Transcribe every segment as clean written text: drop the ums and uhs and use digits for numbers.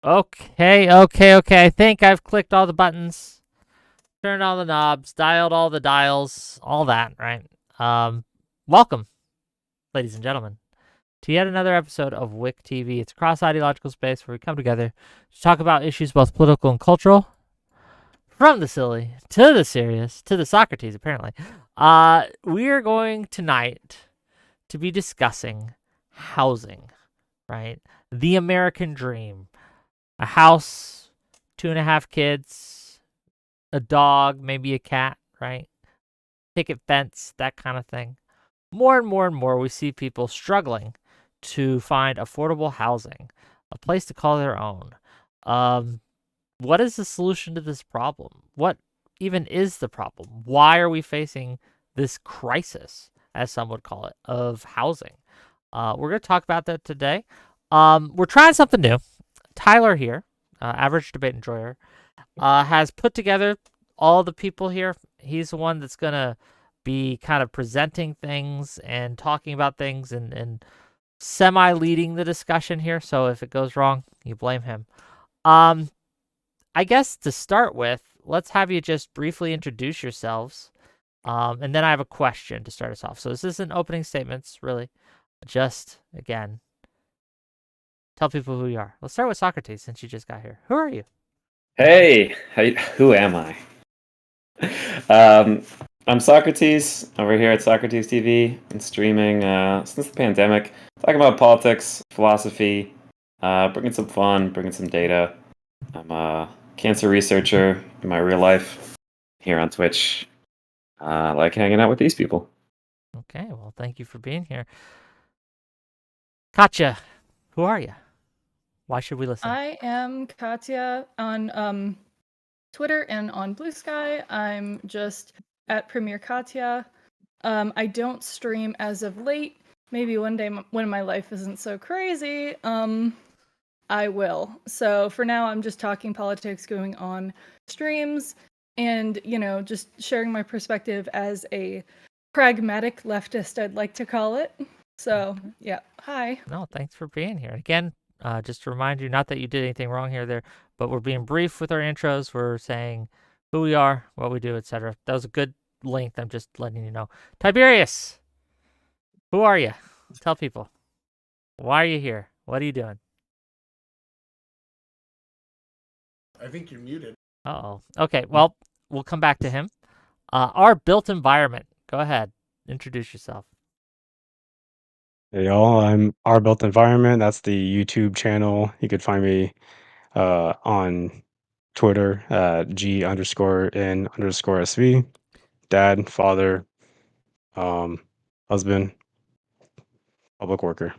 Okay. I think I've clicked all the buttons, turned all the knobs, dialed all the dials, all that, right? Welcome, ladies and gentlemen, to yet another episode of WIC TV. It's a cross-ideological space where we come together to talk about issues both political and cultural, from the silly to the serious to the Socrates, apparently. We are going tonight to be discussing housing, right? The American dream. A house, 2.5 kids, a dog, maybe a cat, right? Picket fence, that kind of thing. More and more, we see people struggling to find affordable housing, a place to call their own. What is the solution to this problem? What even is the problem? Why are we facing this crisis, as some would call it, of housing? We're going to talk about that today. We're trying something new. Tyler here, average debate enjoyer, has put together all the people here. He's the one that's going to be kind of presenting things and talking about things and semi-leading the discussion here. So if it goes wrong, you blame him. I guess to start with, let's have you just briefly introduce yourselves. And then I have a question to start us off. So this isn't opening statements, really. Just, again, tell people who you are. Let's start with Socrates, since you just got here. Who are you? Hey, who am I? I'm Socrates, over here at Socrates TV, and streaming since the pandemic, talking about politics, philosophy, bringing some fun, bringing some data. I'm a cancer researcher in my real life here on Twitch. Like hanging out with these people. Okay, well, thank you for being here. Katya, who are you? Why should we listen? I am Katya on Twitter and on Blue Sky. I'm just at Premier Katya. I don't stream as of late. Maybe one day when my life isn't so crazy, I will. So for now, I'm just talking politics, going on streams, and, just sharing my perspective as a pragmatic leftist, I'd like to call it. So, yeah. Hi. No, thanks for being here. Again, just to remind you, not that you did anything wrong here, but we're being brief with our intros. We're saying who we are, what we do, etc. That was a good length. I'm just letting you know. Tiberius, who are you? Tell people. Why are you here? What are you doing? I think you're muted. Uh-oh. Okay, well, we'll come back to him. Our built environment. Go ahead. Introduce yourself. Hey y'all, I'm Our Built Environment. That's the YouTube channel. You could find me on Twitter at G_N_SV. Dad, father, husband, public worker.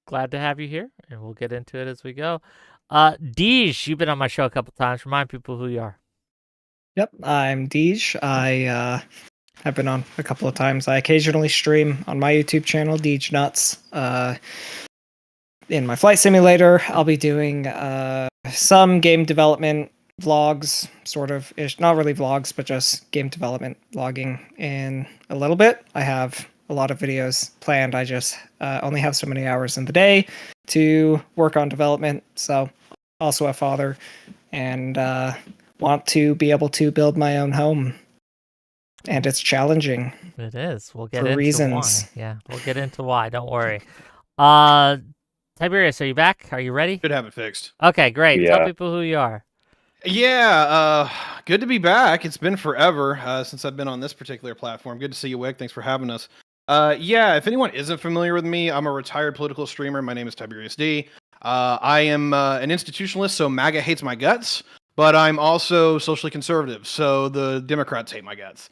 Glad to have you here, and we'll get into it as we go. Deej, you've been on my show a couple times. Remind people who you are. Yep, I'm Deej. I have been on a couple of times. I occasionally stream on my YouTube channel, Deej Nuts. In my flight simulator, I'll be doing some game development vlogs, sort of ish. Not really vlogs, but just game development vlogging in a little bit. I have a lot of videos planned. I just only have so many hours in the day to work on development. So, also a father, and want to be able to build my own home. And it's challenging. It is. We'll get into reasons. why. Yeah, we'll get into why. Don't worry. Tiberius, are you back? Are you ready? Should have it fixed. Okay, great. Yeah. Tell people who you are. Yeah, good to be back. It's been forever since I've been on this particular platform. Good to see you, Wick. Thanks for having us. Yeah, if anyone isn't familiar with me, I'm a retired political streamer. My name is Tiberius D. I am an institutionalist, so MAGA hates my guts, but I'm also socially conservative, so the Democrats hate my guts.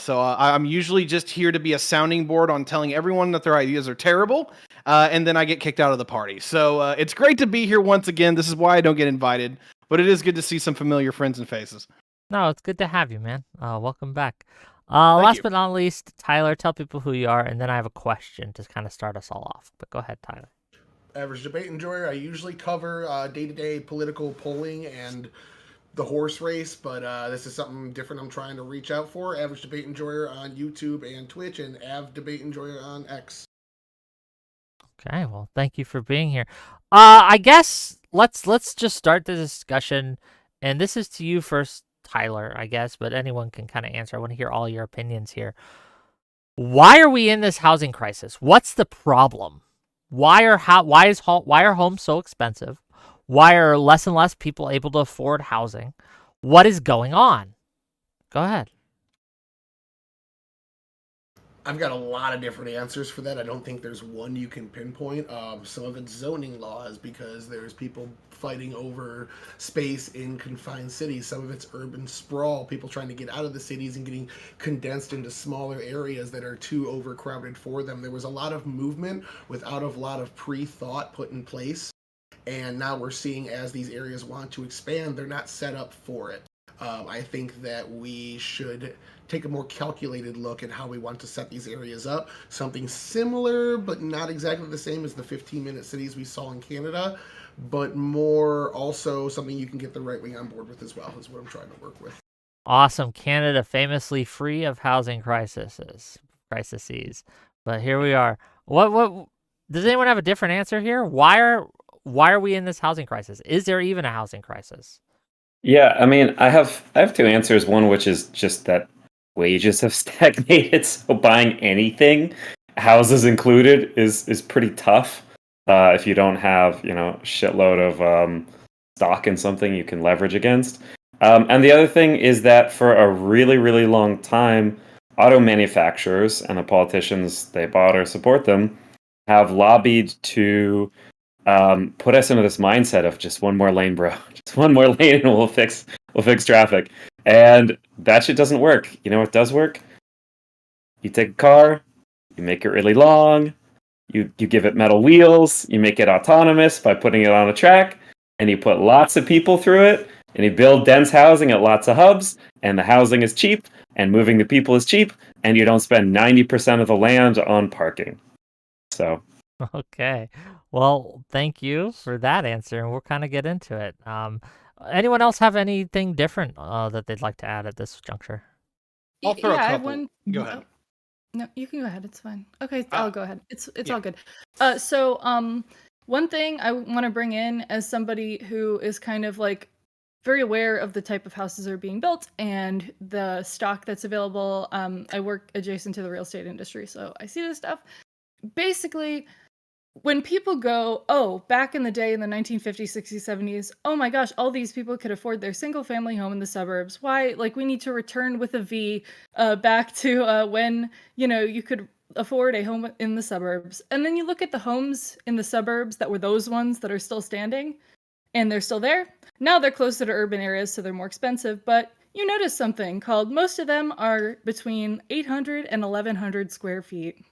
So I'm usually just here to be a sounding board on telling everyone that their ideas are terrible, and then I get kicked out of the party. So it's great to be here once again. This is why I don't get invited, but it is good to see some familiar friends and faces. No, it's good to have you, man. Welcome back. Thank Last you. but not least, Tyler, tell people who you are, and then I have a question to kind of start us all off. But go ahead, Tyler. Average debate enjoyer. I usually cover day-to-day political polling and the horse race, but this is something different I'm trying to reach out for. Average debate enjoyer on YouTube and Twitch, and Av debate enjoyer on X. Okay, well, thank you for being here. I guess let's just start the discussion, and this is to you first, Tyler, I guess, but anyone can kind of answer. I want to hear all your opinions here. Why are we in this housing crisis? What's the problem? Why are homes so expensive? Why are less and less people able to afford housing? What is going on? Go ahead. I've got a lot of different answers for that. I don't think there's one you can pinpoint. Some of it's zoning laws because there's people fighting over space in confined cities. Some of it's urban sprawl, people trying to get out of the cities and getting condensed into smaller areas that are too overcrowded for them. There was a lot of movement without a lot of pre-thought put in place. And now we're seeing as these areas want to expand, they're not set up for it. I think that we should take a more calculated look at how we want to set these areas up. Something similar, but not exactly the same as the 15-minute cities we saw in Canada, but more also something you can get the right wing on board with as well, is what I'm trying to work with. Awesome. Canada famously free of housing crises. But here we are. What does anyone have a different answer here? Why are we in this housing crisis? Is there even a housing crisis? Yeah, I mean, I have two answers. One, which is just that wages have stagnated, so buying anything, houses included, is pretty tough. If you don't have, a shitload of stock in something you can leverage against. And the other thing is that for a really, really long time, auto manufacturers and the politicians they bought or support them have lobbied to put us into this mindset of just one more lane, bro. Just one more lane and we'll fix traffic. And that shit doesn't work. You know what does work? You take a car, you make it really long, you give it metal wheels, you make it autonomous by putting it on a track, and you put lots of people through it, and you build dense housing at lots of hubs, and the housing is cheap, and moving the people is cheap, and you don't spend 90% of the land on parking. So... Okay. Well, thank you for that answer, and we'll kind of get into it. Anyone else have anything different that they'd like to add at this juncture? I'll throw a I have couple. one. Go ahead. No, you can go ahead. It's fine. Okay, I'll go ahead. It's yeah. all good. One thing I want to bring in as somebody who is kind of like very aware of the type of houses that are being built and the stock that's available. I work adjacent to the real estate industry, so I see this stuff. Basically, when people go, oh, back in the day in the 1950s, 60s, 70s, oh my gosh, all these people could afford their single family home in the suburbs. Why? Like, we need to return with a V back to when, you could afford a home in the suburbs. And then you look at the homes in the suburbs that were those ones that are still standing, and they're still there. Now they're closer to urban areas, so they're more expensive. But you notice something called most of them are between 800 and 1,100 square feet.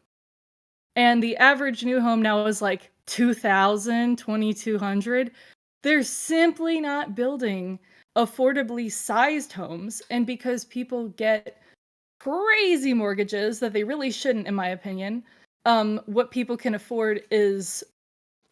And the average new home now is like 2,000, 2,200. They're simply not building affordably sized homes. And because people get crazy mortgages that they really shouldn't, in my opinion, what people can afford is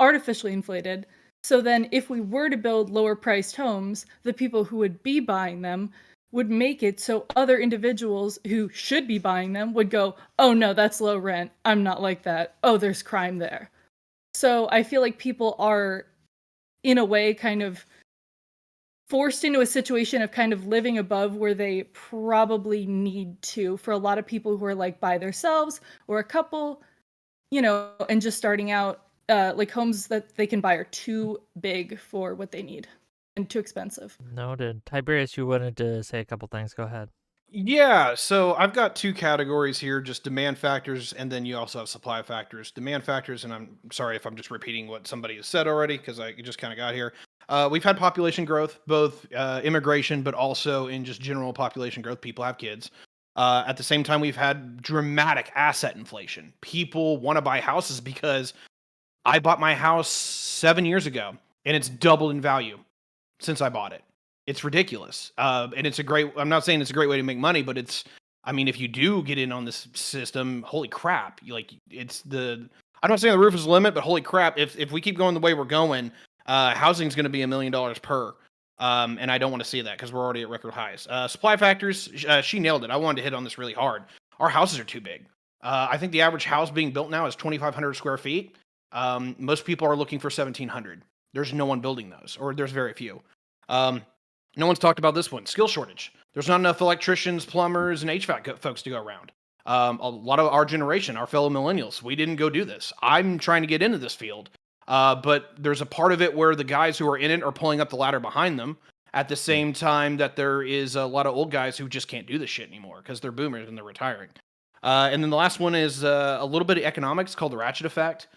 artificially inflated. So then if we were to build lower priced homes, the people who would be buying them would make it so other individuals who should be buying them would go, oh no, that's low rent. I'm not like that. Oh, there's crime there. So I feel like people are, in a way, kind of forced into a situation of kind of living above where they probably need to. For a lot of people who are like by themselves or a couple, and just starting out, like homes that they can buy are too big for what they need. And too expensive. Noted. Tiberius, you wanted to say a couple things. Go ahead. Yeah, so I've got two categories here, just demand factors, and then you also have supply factors. Demand factors, and I'm sorry if I'm just repeating what somebody has said already, because I just kind of got here. We've had population growth, both immigration, but also in just general population growth. People have kids. At the same time, we've had dramatic asset inflation. People want to buy houses because I bought my house 7 years ago, and it's doubled in value since I bought it. It's ridiculous. And it's I'm not saying it's a great way to make money, but if you do get in on this system, holy crap. I'm not saying the roof is the limit, but holy crap. If we keep going the way we're going, housing's going to be $1 million per. And I don't want to see that because we're already at record highs. Supply factors, she nailed it. I wanted to hit on this really hard. Our houses are too big. I think the average house being built now is 2,500 square feet. Most people are looking for 1,700. There's no one building those, or there's very few. No one's talked about this one, skill shortage. There's not enough electricians, plumbers, and HVAC folks to go around. A lot of our generation, our fellow millennials, we didn't go do this. I'm trying to get into this field, but there's a part of it where the guys who are in it are pulling up the ladder behind them at the same time that there is a lot of old guys who just can't do this shit anymore because they're boomers and they're retiring. And then the last one is a little bit of economics called the ratchet effect.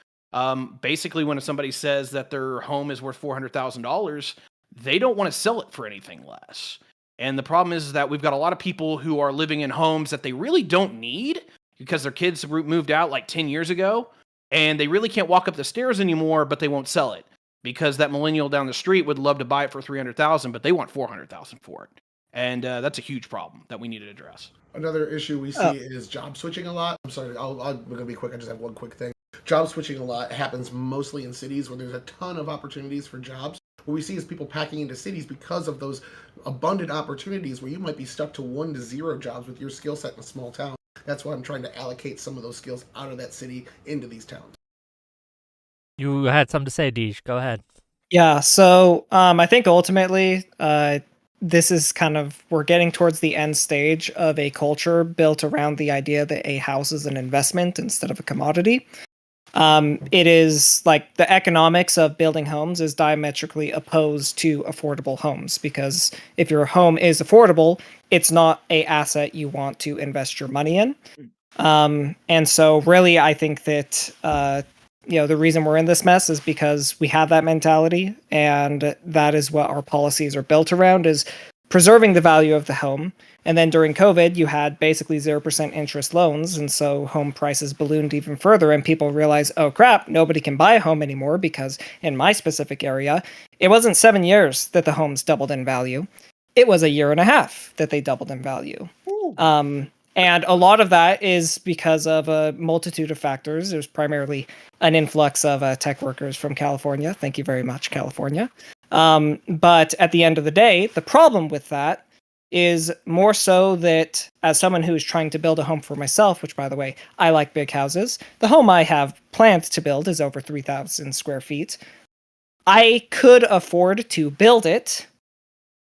Basically, when somebody says that their home is worth $400,000, they don't want to sell it for anything less. And the problem is that we've got a lot of people who are living in homes that they really don't need because their kids moved out like 10 years ago, and they really can't walk up the stairs anymore, but they won't sell it because that millennial down the street would love to buy it for $300,000, but they want $400,000 for it. And that's a huge problem that we need to address. Another issue we see is job switching a lot. I'm sorry, I'm going to be quick. I just have one quick thing. Job switching a lot happens mostly in cities where there's a ton of opportunities for jobs. What we see is people packing into cities because of those abundant opportunities where you might be stuck to 1 to 0 jobs with your skill set in a small town. That's why I'm trying to allocate some of those skills out of that city into these towns. You had something to say, Deej. Go ahead. Yeah, so I think ultimately this is we're getting towards the end stage of a culture built around the idea that a house is an investment instead of a commodity. It is like the economics of building homes is diametrically opposed to affordable homes, because if your home is affordable, it's not an asset you want to invest your money in. And so really, I think that, the reason we're in this mess is because we have that mentality, and that is what our policies are built around, is preserving the value of the home. And then during COVID, you had basically 0% interest loans. And so home prices ballooned even further. And people realized, oh crap, nobody can buy a home anymore, because in my specific area, it wasn't 7 years that the homes doubled in value. It was 1.5 years that they doubled in value. And a lot of that is because of a multitude of factors. There's primarily an influx of tech workers from California. Thank you very much, California. But at the end of the day, the problem with that is more so that as someone who's trying to build a home for myself, which, by the way, I like big houses, the home I have planned to build is over 3,000 square feet. I could afford to build it,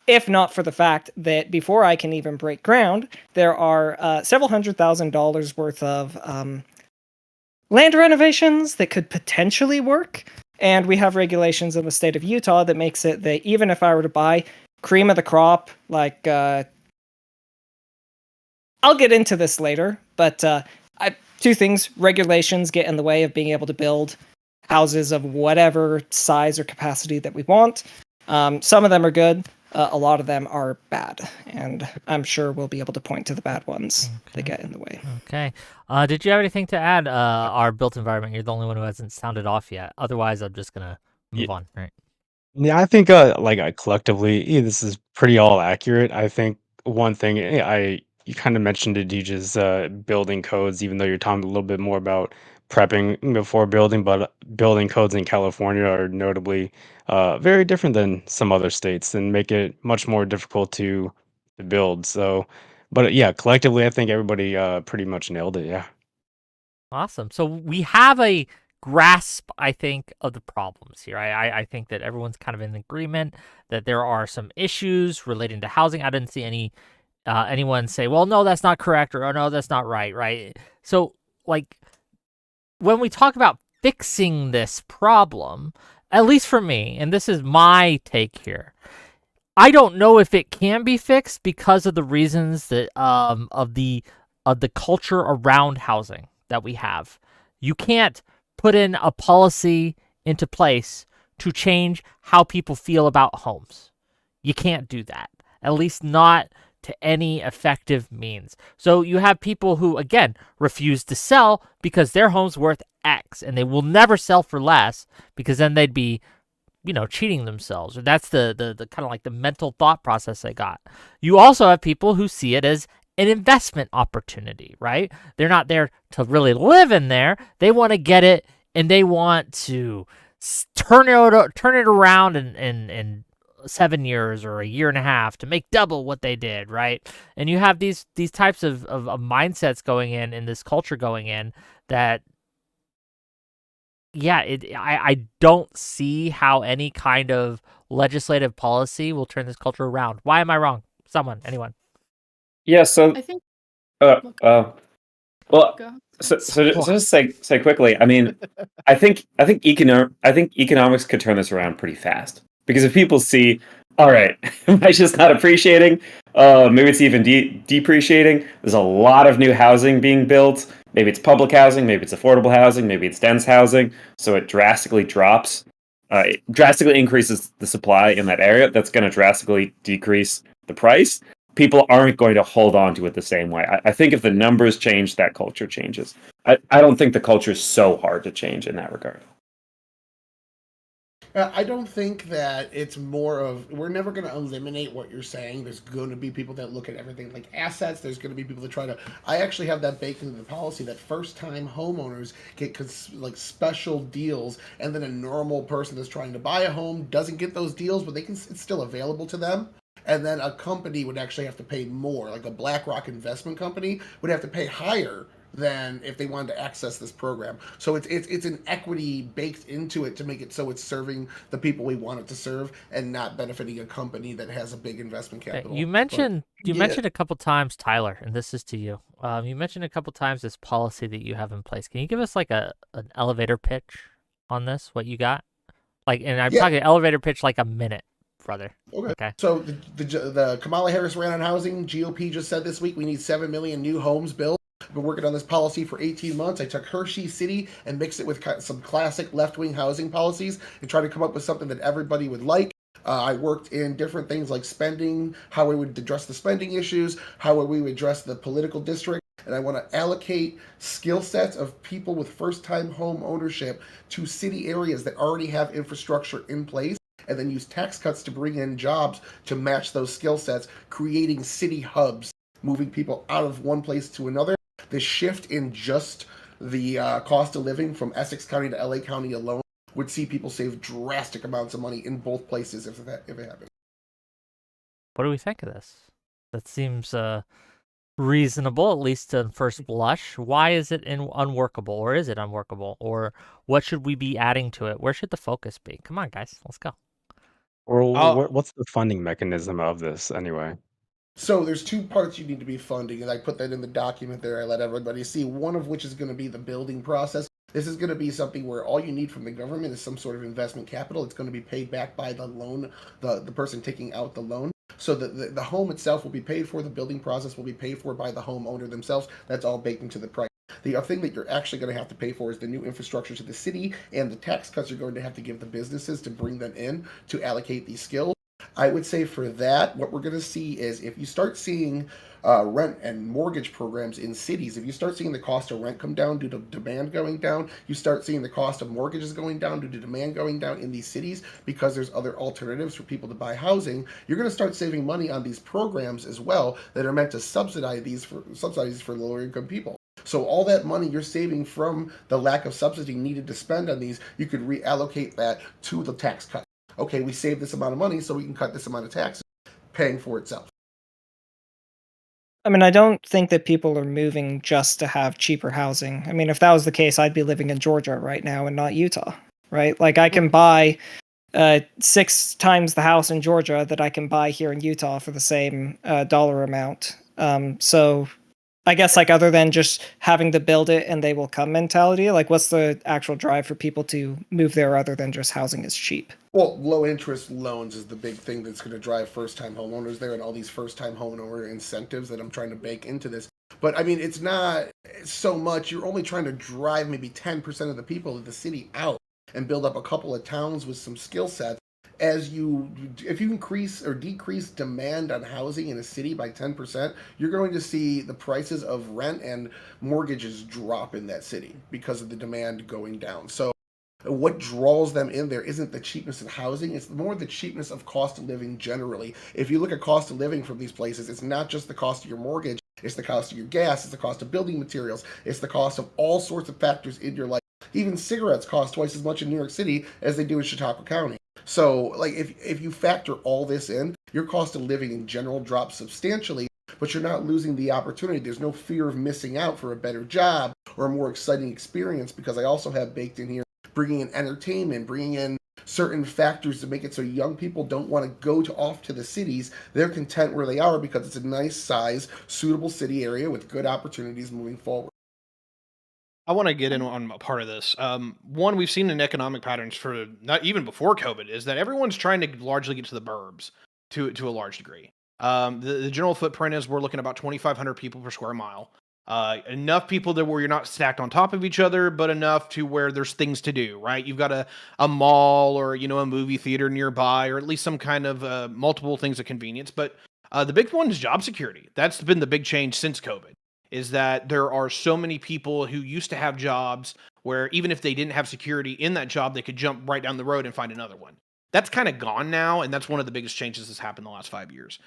if not for the fact that before I can even break ground, there are several $100,000s worth of land renovations that could potentially work. And we have regulations in the state of Utah that makes it that even if I were to buy cream of the crop, like I'll get into this later, but two things: regulations get in the way of being able to build houses of whatever size or capacity that we want. Some of them are good, a lot of them are bad, and I'm sure we'll be able to point to the bad ones that get in the way. Okay. Did you have anything to add? Our built environment. You're the only one who hasn't sounded off yet. Otherwise, I'm just gonna move on. Right. Yeah, I think collectively, this is pretty all accurate. I think one thing you kind of mentioned it, you just building codes, even though you're talking a little bit more about prepping before building, but building codes in California are notably very different than some other states and make it much more difficult to build. So, but yeah, collectively, I think everybody pretty much nailed it. Yeah. Awesome. So we have a grasp, I think, of the problems here. I think that everyone's kind of in agreement that there are some issues relating to housing. I didn't see anyone say, well, no, that's not correct, or oh, no, that's not right? So, like, when we talk about fixing this problem, at least for me, and this is my take here, I don't know if it can be fixed because of the reasons that of the culture around housing that we have. You can't put in a policy into place to change how people feel about homes. You can't do that, at least not to any effective means. So you have people who, again, refuse to sell because their home's worth X, and they will never sell for less, because then they'd be, cheating themselves. Or that's the kind of like the mental thought process they got. You also have people who see it as an investment opportunity, right? They're not there to really live in there. They want to get it, and they want to turn it around in 7 years or 1.5 years to make double what they did, right? And you have these types of mindsets going in this culture going in that yeah, I don't see how any kind of legislative policy will turn this culture around. Why am I wrong? Someone, anyone? Yeah. So, I think. uh, uh, well, Go. so just say quickly. I mean, I think economics could turn this around pretty fast, because if people see, all right, it's just not appreciating. Maybe it's even depreciating. There's a lot of new housing being built. Maybe it's public housing. Maybe it's affordable housing. Maybe it's dense housing. So it drastically drops. It drastically increases the supply in that area. That's going to drastically decrease the price. People aren't going to hold on to it the same way. I think if the numbers change, that culture changes. I don't think the culture is so hard to change in that regard. I don't think that it's more of, we're never going to eliminate what you're saying. There's going to be people that look at everything like assets. There's going to be people that try to. I actually have that baked into the policy that first-time homeowners get like special deals, and then a normal person that's trying to buy a home doesn't get those deals, but it's still available to them. And then a company would actually have to pay more, like a BlackRock investment company would have to pay higher than if they wanted to access this program. So it's an equity baked into it to make it so it's serving the people we want it to serve and not benefiting a company that has a big investment capital. You mentioned a couple times, Tyler, and this is to you. You mentioned a couple times this policy that you have in place. Can you give us like an elevator pitch on this? What you got? Like, and I'm talking elevator pitch like a minute, brother. Okay. So the Kamala Harris ran on housing. GOP just said this week we need 7 million new homes built. I've been working on this policy for 18 months. I took Hershey City and mixed it with some classic left-wing housing policies and tried to come up with something that everybody would like. I worked in different things like spending, how we would address the spending issues, how we would address the political district, and I want to allocate skill sets of people with first-time home ownership to city areas that already have infrastructure in place, and then use tax cuts to bring in jobs to match those skill sets, creating city hubs, moving people out of one place to another. The shift in just the cost of living from Essex County to LA County alone would see people save drastic amounts of money in both places if it happened. What do we think of this? That seems reasonable, at least on first blush. Why is it unworkable, or is it unworkable, or what should we be adding to it? Where should the focus be? Come on, guys, let's go. Or what's the funding mechanism of this anyway? So there's two parts you need to be funding, and I put that in the document there. I let everybody see, one of which is going to be the building process. This is going to be something where all you need from the government is some sort of investment capital. It's going to be paid back by the loan, the person taking out the loan. So the home itself will be paid for. The building process will be paid for by the homeowner themselves. That's all baked into the price. The other thing that you're actually going to have to pay for is the new infrastructure to the city and the tax cuts you're going to have to give the businesses to bring them in to allocate these skills. I would say for that, what we're going to see is if you start seeing rent and mortgage programs in cities, if you start seeing the cost of rent come down due to demand going down, you start seeing the cost of mortgages going down due to demand going down in these cities because there's other alternatives for people to buy housing, you're going to start saving money on these programs as well that are meant to subsidize for lower income people. So all that money you're saving from the lack of subsidy needed to spend on these, you could reallocate that to the tax cut. Okay, we saved this amount of money, so we can cut this amount of taxes, paying for itself. I mean, I don't think that people are moving just to have cheaper housing. I mean, if that was the case, I'd be living in Georgia right now and not Utah, right? Like, I can buy 6 times the house in Georgia that I can buy here in Utah for the same dollar amount. So I guess, like, other than just having to build it and they will come mentality, like, what's the actual drive for people to move there other than just housing is cheap? Well, low interest loans is the big thing that's going to drive first time homeowners there, and all these first time homeowner incentives that I'm trying to bake into this. But I mean, it's not so much. You're only trying to drive maybe 10% of the people of the city out and build up a couple of towns with some skill sets. If you increase or decrease demand on housing in a city by 10%, you're going to see the prices of rent and mortgages drop in that city because of the demand going down. So what draws them in there isn't the cheapness of housing, it's more the cheapness of cost of living generally. If you look at cost of living from these places, it's not just the cost of your mortgage, it's the cost of your gas, it's the cost of building materials, it's the cost of all sorts of factors in your life. Even cigarettes cost twice as much in New York City as they do in Chautauqua County. So, like, if you factor all this in, your cost of living in general drops substantially, but you're not losing the opportunity. There's no fear of missing out for a better job or a more exciting experience, because I also have baked in here bringing in entertainment, bringing in certain factors to make it so young people don't want to go off to the cities. They're content where they are because it's a nice size, suitable city area with good opportunities moving forward. I want to get in on a part of this. One, we've seen in economic patterns for not even before COVID is that everyone's trying to largely get to the burbs to a large degree. The general footprint is we're looking at about 2,500 people per square mile. Enough people that where you're not stacked on top of each other, but enough to where there's things to do, right? You've got a mall or, a movie theater nearby, or at least some kind of multiple things of convenience. But the big one is job security. That's been the big change since COVID, is that there are so many people who used to have jobs where even if they didn't have security in that job, they could jump right down the road and find another one. That's kind of gone now, and that's one of the biggest changes that's happened in the last 5 years.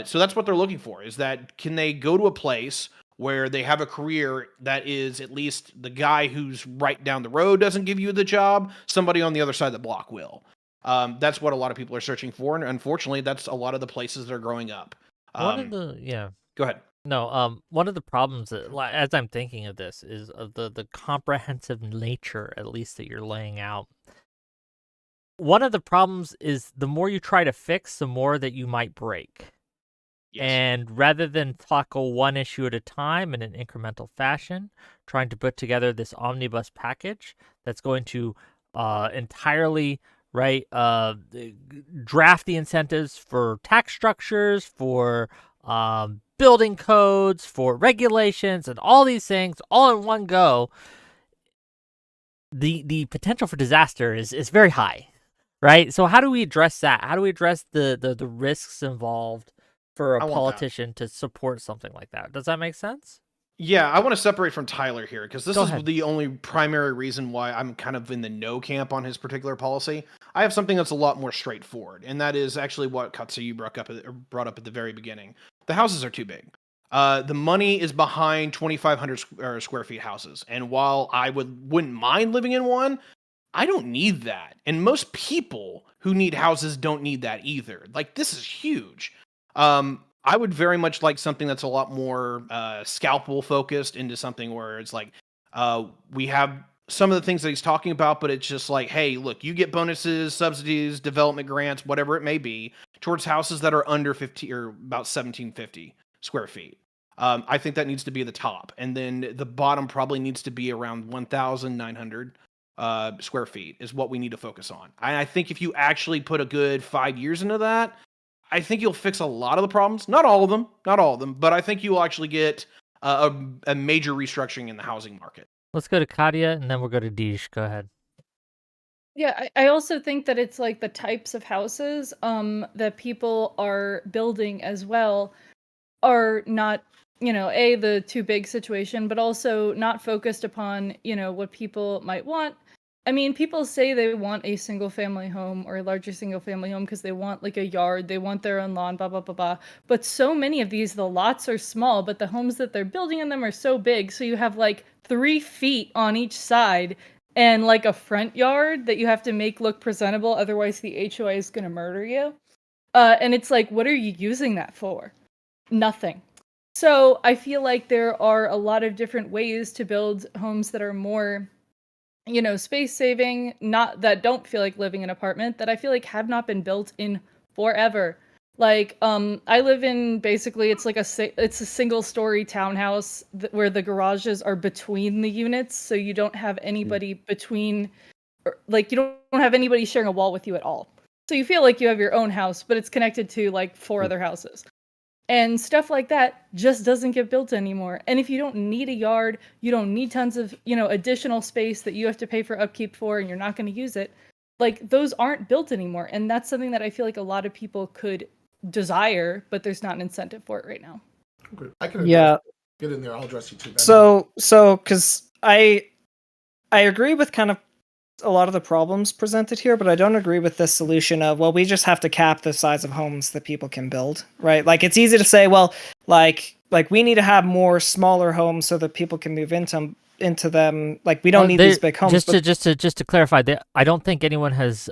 So that's what they're looking for, is that can they go to a place where they have a career that is at least the guy who's right down the road doesn't give you the job, somebody on the other side of the block will. That's what a lot of people are searching for, and unfortunately, that's a lot of the places that are growing up. Go ahead. No, one of the problems that, as I'm thinking of this, is of the comprehensive nature, at least that you're laying out. One of the problems is the more you try to fix, the more that you might break. Yes. And rather than tackle one issue at a time in an incremental fashion, trying to put together this omnibus package that's going to entirely draft the incentives for tax structures, for building codes, for regulations, and all these things all in one go, the potential for disaster is very high, right? So how do we address that? How do we address the risks involved for a politician to support something like that? Does that make sense? Yeah, I want to separate from Tyler here because this Go is ahead. the only primary reason why I'm kind of in the no camp on his particular policy. I have something that's a lot more straightforward, and that is actually what Katsuyu brought up at the very beginning. The houses are too big. The money is behind 2,500 square feet houses, and while I wouldn't mind living in one, I don't need that. And most people who need houses don't need that either. Like, this is huge. I would very much like something that's a lot more scalpel focused into something where it's like we have some of the things that he's talking about, but it's just like, hey, look, you get bonuses, subsidies, development grants, whatever it may be, towards houses that are under 50 or about 1,750 square feet. I think that needs to be the top, and then the bottom probably needs to be around 1,900 square feet is what we need to focus on. I think if you actually put a good 5 years into that, I think you'll fix a lot of the problems. Not all of them, but I think you'll actually get a major restructuring in the housing market. Let's go to Katia, and then we'll go to Deej. Go ahead. Yeah, I also think that it's like the types of houses that people are building as well are not, the too big situation, but also not focused upon, what people might want. I mean, people say they want a single family home or a larger single family home because they want like a yard, they want their own lawn, blah, blah, blah, blah. But so many of these, the lots are small, but the homes that they're building in them are so big. So you have like 3 feet on each side and like a front yard that you have to make look presentable. Otherwise, the HOA is going to murder you. And it's like, what are you using that for? Nothing. So I feel like there are a lot of different ways to build homes that are more space saving, not that don't feel like living in an apartment, that I feel like have not been built in forever. Like, I live in basically it's a single story townhouse where the garages are between the units, so you don't have anybody between, like you don't have anybody sharing a wall with you at all. So you feel like you have your own house, but it's connected to like 4 other houses. And stuff like that just doesn't get built anymore. And if you don't need a yard, you don't need tons of, additional space that you have to pay for upkeep for, and you're not going to use it. Like, those aren't built anymore. And that's something that I feel like a lot of people could desire, but there's not an incentive for it right now. Okay. I can get in there. I'll address you too. Ben. So, because I agree with kind of a lot of the problems presented here, but I don't agree with this solution of, well, we just have to cap the size of homes that people can build, right? Like, it's easy to say, well, like we need to have more smaller homes so that people can move into them. Like, we don't need these big homes. Just to clarify, I don't think anyone has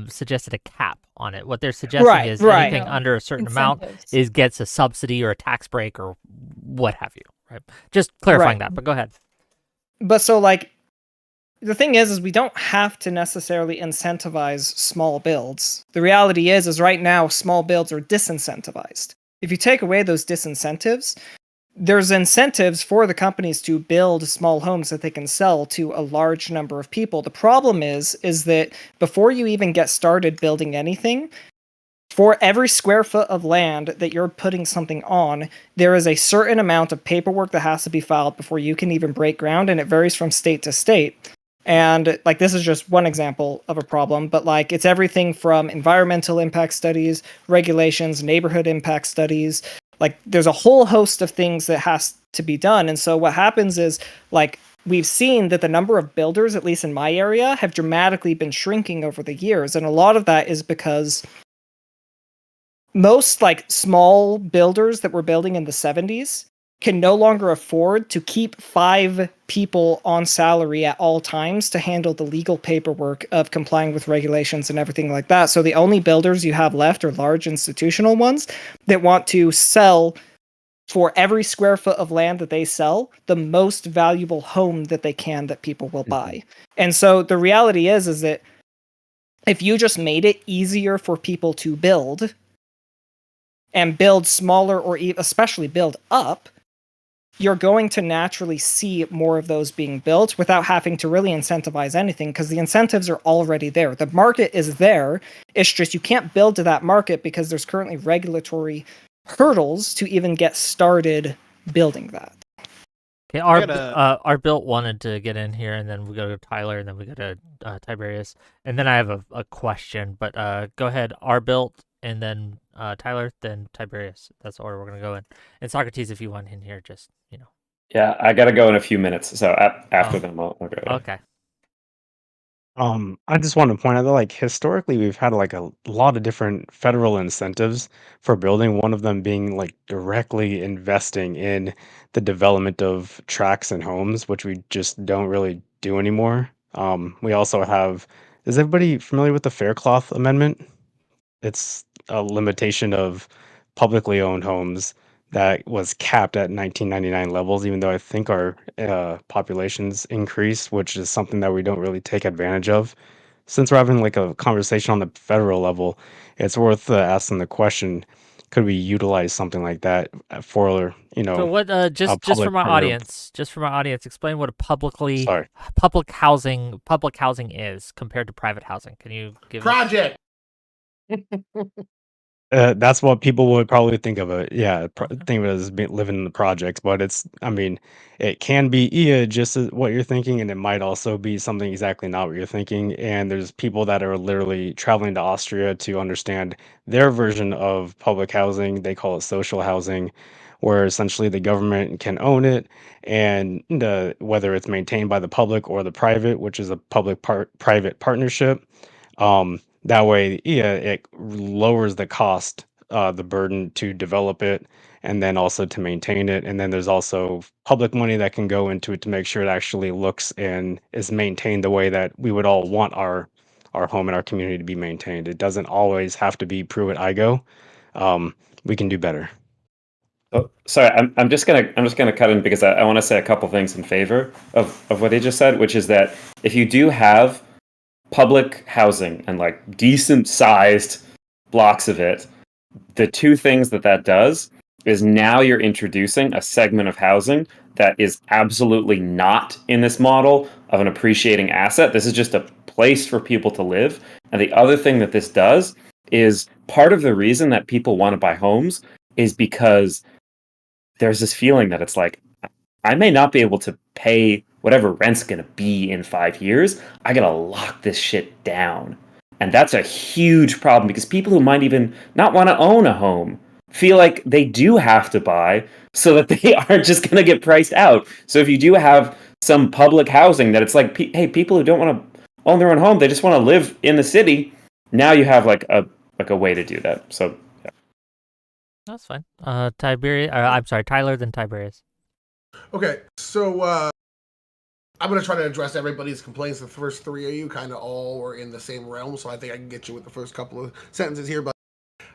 suggested a cap on it. What they're suggesting is anything under a certain amount gets a subsidy or a tax break or what have you, right? Just clarifying that, but go ahead. But so, like, the thing is we don't have to necessarily incentivize small builds. The reality is right now small builds are disincentivized. If you take away those disincentives, there's incentives for the companies to build small homes that they can sell to a large number of people. The problem is that before you even get started building anything, for every square foot of land that you're putting something on, there is a certain amount of paperwork that has to be filed before you can even break ground, and it varies from state to state. And like, this is just one example of a problem, but like, it's everything from environmental impact studies, regulations, neighborhood impact studies. Like, there's a whole host of things that has to be done. And so what happens is, like, we've seen that the number of builders, at least in my area, have dramatically been shrinking over the years. And a lot of that is because most like small builders that were building in the 70s can no longer afford to keep 5 people on salary at all times to handle the legal paperwork of complying with regulations and everything like that. So the only builders you have left are large institutional ones that want to sell, for every square foot of land that they sell, the most valuable home that they can that people will buy. And so the reality is that if you just made it easier for people to build, and build smaller, or especially build up, you're going to naturally see more of those being built without having to really incentivize anything, because the incentives are already there. The market is there. It's just you can't build to that market because there's currently regulatory hurdles to even get started building that. Okay, our Built wanted to get in here, and then we go to Tyler, and then we go to Tiberius, and then I have a question. But go ahead, our Built, and then Tyler, then Tiberius. That's the order we're gonna go in. And Socrates, if you want in here, just Yeah, I gotta go in a few minutes, so after them, I'll go. Okay. I just want to point out that, like, historically, we've had like a lot of different federal incentives for building. One of them being like directly investing in the development of tracks and homes, which we just don't really do anymore. We also have. Is everybody familiar with the Faircloth Amendment? It's a limitation of publicly owned homes that was capped at 1999 levels, even though I think our populations increased, which is something that we don't really take advantage of. Since we're having like a conversation on the federal level, it's worth asking the question: could we utilize something like that for So what? Just for my audience, explain what a public housing is compared to private housing. Can you give Project. That's what people would probably think of it. Yeah, think of it as living in the projects, but I mean, it can be just as what you're thinking, and it might also be something exactly not what you're thinking. And there's people that are literally traveling to Austria to understand their version of public housing. They call it social housing, where essentially the government can own it, and whether it's maintained by the public or the private, which is a public-private partnership. That way, yeah, it lowers the cost, the burden to develop it, and then also to maintain it. And then there's also public money that can go into it to make sure it actually looks and is maintained the way that we would all want our home and our community to be maintained. It doesn't always have to be Pruitt-Igoe. We can do better. Oh, sorry, I'm just gonna cut in because I want to say a couple things in favor of what he just said, which is that if you do have public housing and like decent sized blocks of it, the two things that does is now you're introducing a segment of housing that is absolutely not in this model of an appreciating asset. This is just a place for people to live. And the other thing that this does is part of the reason that people want to buy homes is because there's this feeling that it's like, I may not be able to pay whatever rent's going to be in 5 years. I got to lock this shit down. And that's a huge problem because people who might even not want to own a home feel like they do have to buy so that they aren't just going to get priced out. So if you do have some public housing that it's like, hey, people who don't want to own their own home, they just want to live in the city. Now you have like a way to do that. So yeah. That's fine. I'm sorry, Tyler, then Tiberius. Okay, so I'm going to try to address everybody's complaints. The first 3 of you kind of all were in the same realm, so I think I can get you with the first couple of sentences here. But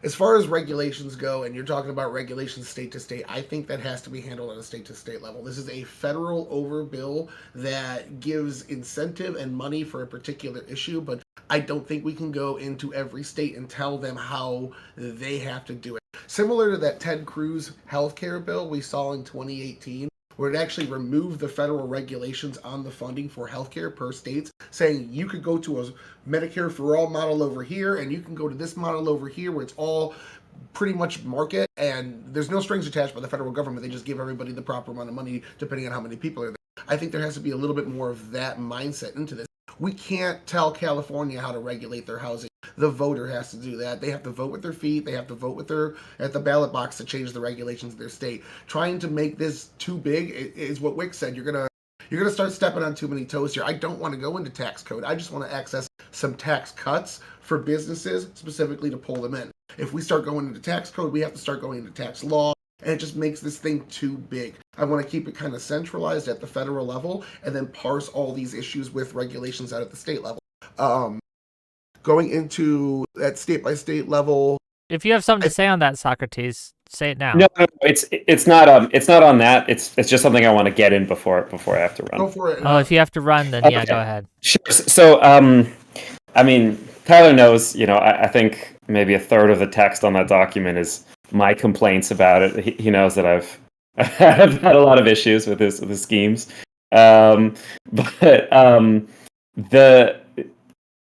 As far as regulations go, and you're talking about regulations state to state, I think that has to be handled at a state to state level. This is a federal overbill that gives incentive and money for a particular issue, but I don't think we can go into every state and tell them how they have to do it. Similar to that Ted Cruz healthcare bill we saw in 2018, where it actually removed the federal regulations on the funding for healthcare per states, saying you could go to a Medicare for all model over here, and you can go to this model over here, where it's all pretty much market, and there's no strings attached by the federal government. They just give everybody the proper amount of money depending on how many people are there. I think there has to be a little bit more of that mindset into this. We can't tell California how to regulate their housing. The voter has to do that. They have to vote with their feet. They have to vote with their at the ballot box to change the regulations of their state. Trying to make this too big is what Wick said. You're gonna start stepping on too many toes here. I don't want to go into tax code. I just want to access some tax cuts for businesses specifically to pull them in. If we start going into tax code, we have to start going into tax law, and it just makes this thing too big. I want to keep it kind of centralized at the federal level and then parse all these issues with regulations out at the state level. Going into that state by state level. If you have something to say on that, Socrates, say it now. No, it's not on that. It's just something I want to get in before I have to run. Go for it. Oh, if you have to run, then yeah, go ahead. Sure. So, I mean, Tyler knows, I think maybe a third of the text on that document is my complaints about it. He knows that I've had a lot of issues with his schemes. But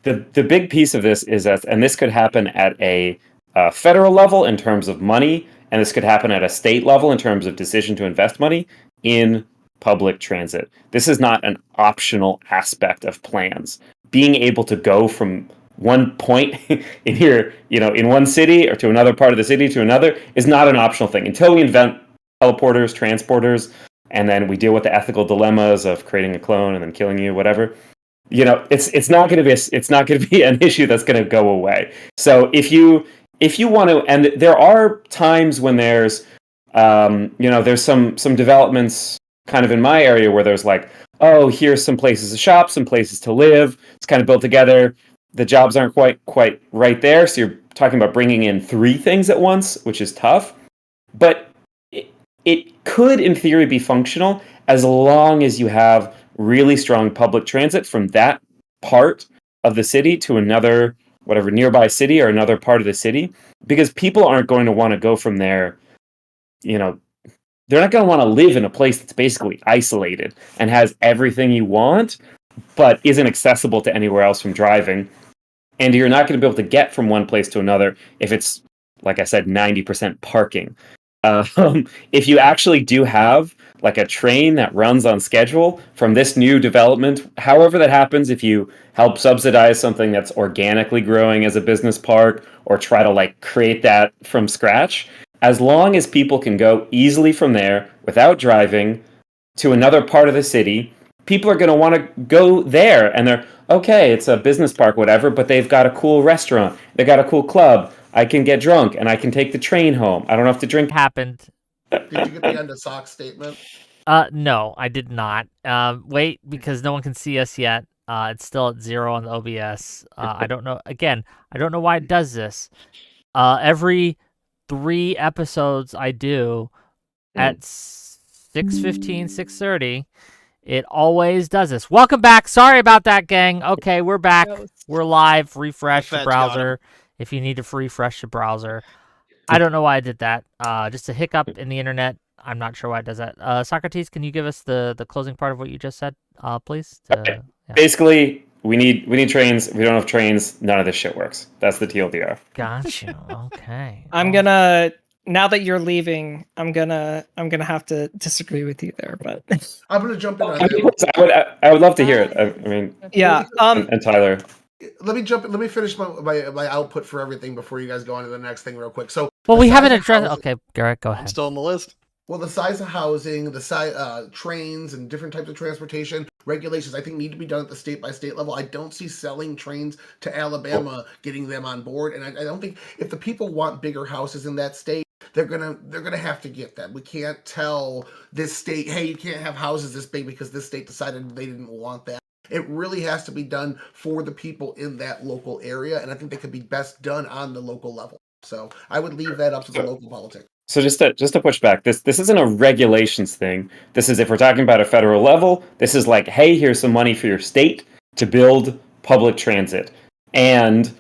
the big piece of this is that, and this could happen at a federal level in terms of money, and this could happen at a state level in terms of decision to invest money in public transit. This is not an optional aspect of plans. Being able to go from one point in here, in one city or to another part of the city to another is not an optional thing until we invent teleporters, transporters, and then we deal with the ethical dilemmas of creating a clone and then killing you, whatever. It's not going to be an issue that's going to go away. So if you want to, and there are times when there's there's some developments kind of in my area where there's like, oh, here's some places to shop, some places to live. It's kind of built together. The jobs aren't quite right there. So you're talking about bringing in 3 things at once, which is tough. But it could, in theory, be functional as long as you have really strong public transit from that part of the city to another, whatever, nearby city or another part of the city, because people aren't going to want to go from there. They're not going to want to live in a place that's basically isolated and has everything you want, but isn't accessible to anywhere else from driving. And you're not going to be able to get from one place to another if it's, like I said, 90% parking. If you actually do have like a train that runs on schedule from this new development, however that happens, if you help subsidize something that's organically growing as a business park or try to like create that from scratch, as long as people can go easily from there without driving to another part of the city, people are going to want to go there, and they're okay, it's a business park, whatever, but they've got a cool restaurant, they got a cool club, I can get drunk and I can take the train home. I don't have to drink. Happened. Did you get the end of Sock's statement? No, I did not. Wait, because no one can see us yet. It's still at 0 on the OBS. I don't know. Again, I don't know why it does this. Every 3 episodes I do at 6:15, 6:30, it always does this. Welcome back. Sorry about that, gang. Okay, we're back. We're live. Refresh the browser if you need to refresh the browser. I don't know why I did that. Just a hiccup in the internet. I'm not sure why it does that. Socrates, can you give us the closing part of what you just said, please? Okay. Yeah. Basically, we need trains. If we don't have trains, none of this shit works. That's the TLDR. Gotcha. Okay. Now that you're leaving, I'm gonna have to disagree with you there, but I'm gonna jump in on that. I would love to hear it. I mean, yeah. And Tyler. Let me finish my output for everything before you guys go on to the next thing real quick. So, well, we haven't addressed. Okay, Garrett, go ahead. I'm still on the list. Well, the size of housing, the size trains, and different types of transportation regulations, I think, need to be done at the state by state level. I don't see selling trains to Alabama, getting them on board, and I don't think if the people want bigger houses in that state, they're gonna have to get them. We can't tell this state, hey, you can't have houses this big because this state decided they didn't want that. It really has to be done for the people in that local area, and I think they could be best done on the local level. So I would leave that up to the local politics. So just to push back, this isn't a regulations thing. This is, if we're talking about a federal level, this is like, hey, here's some money for your state to build public transit. And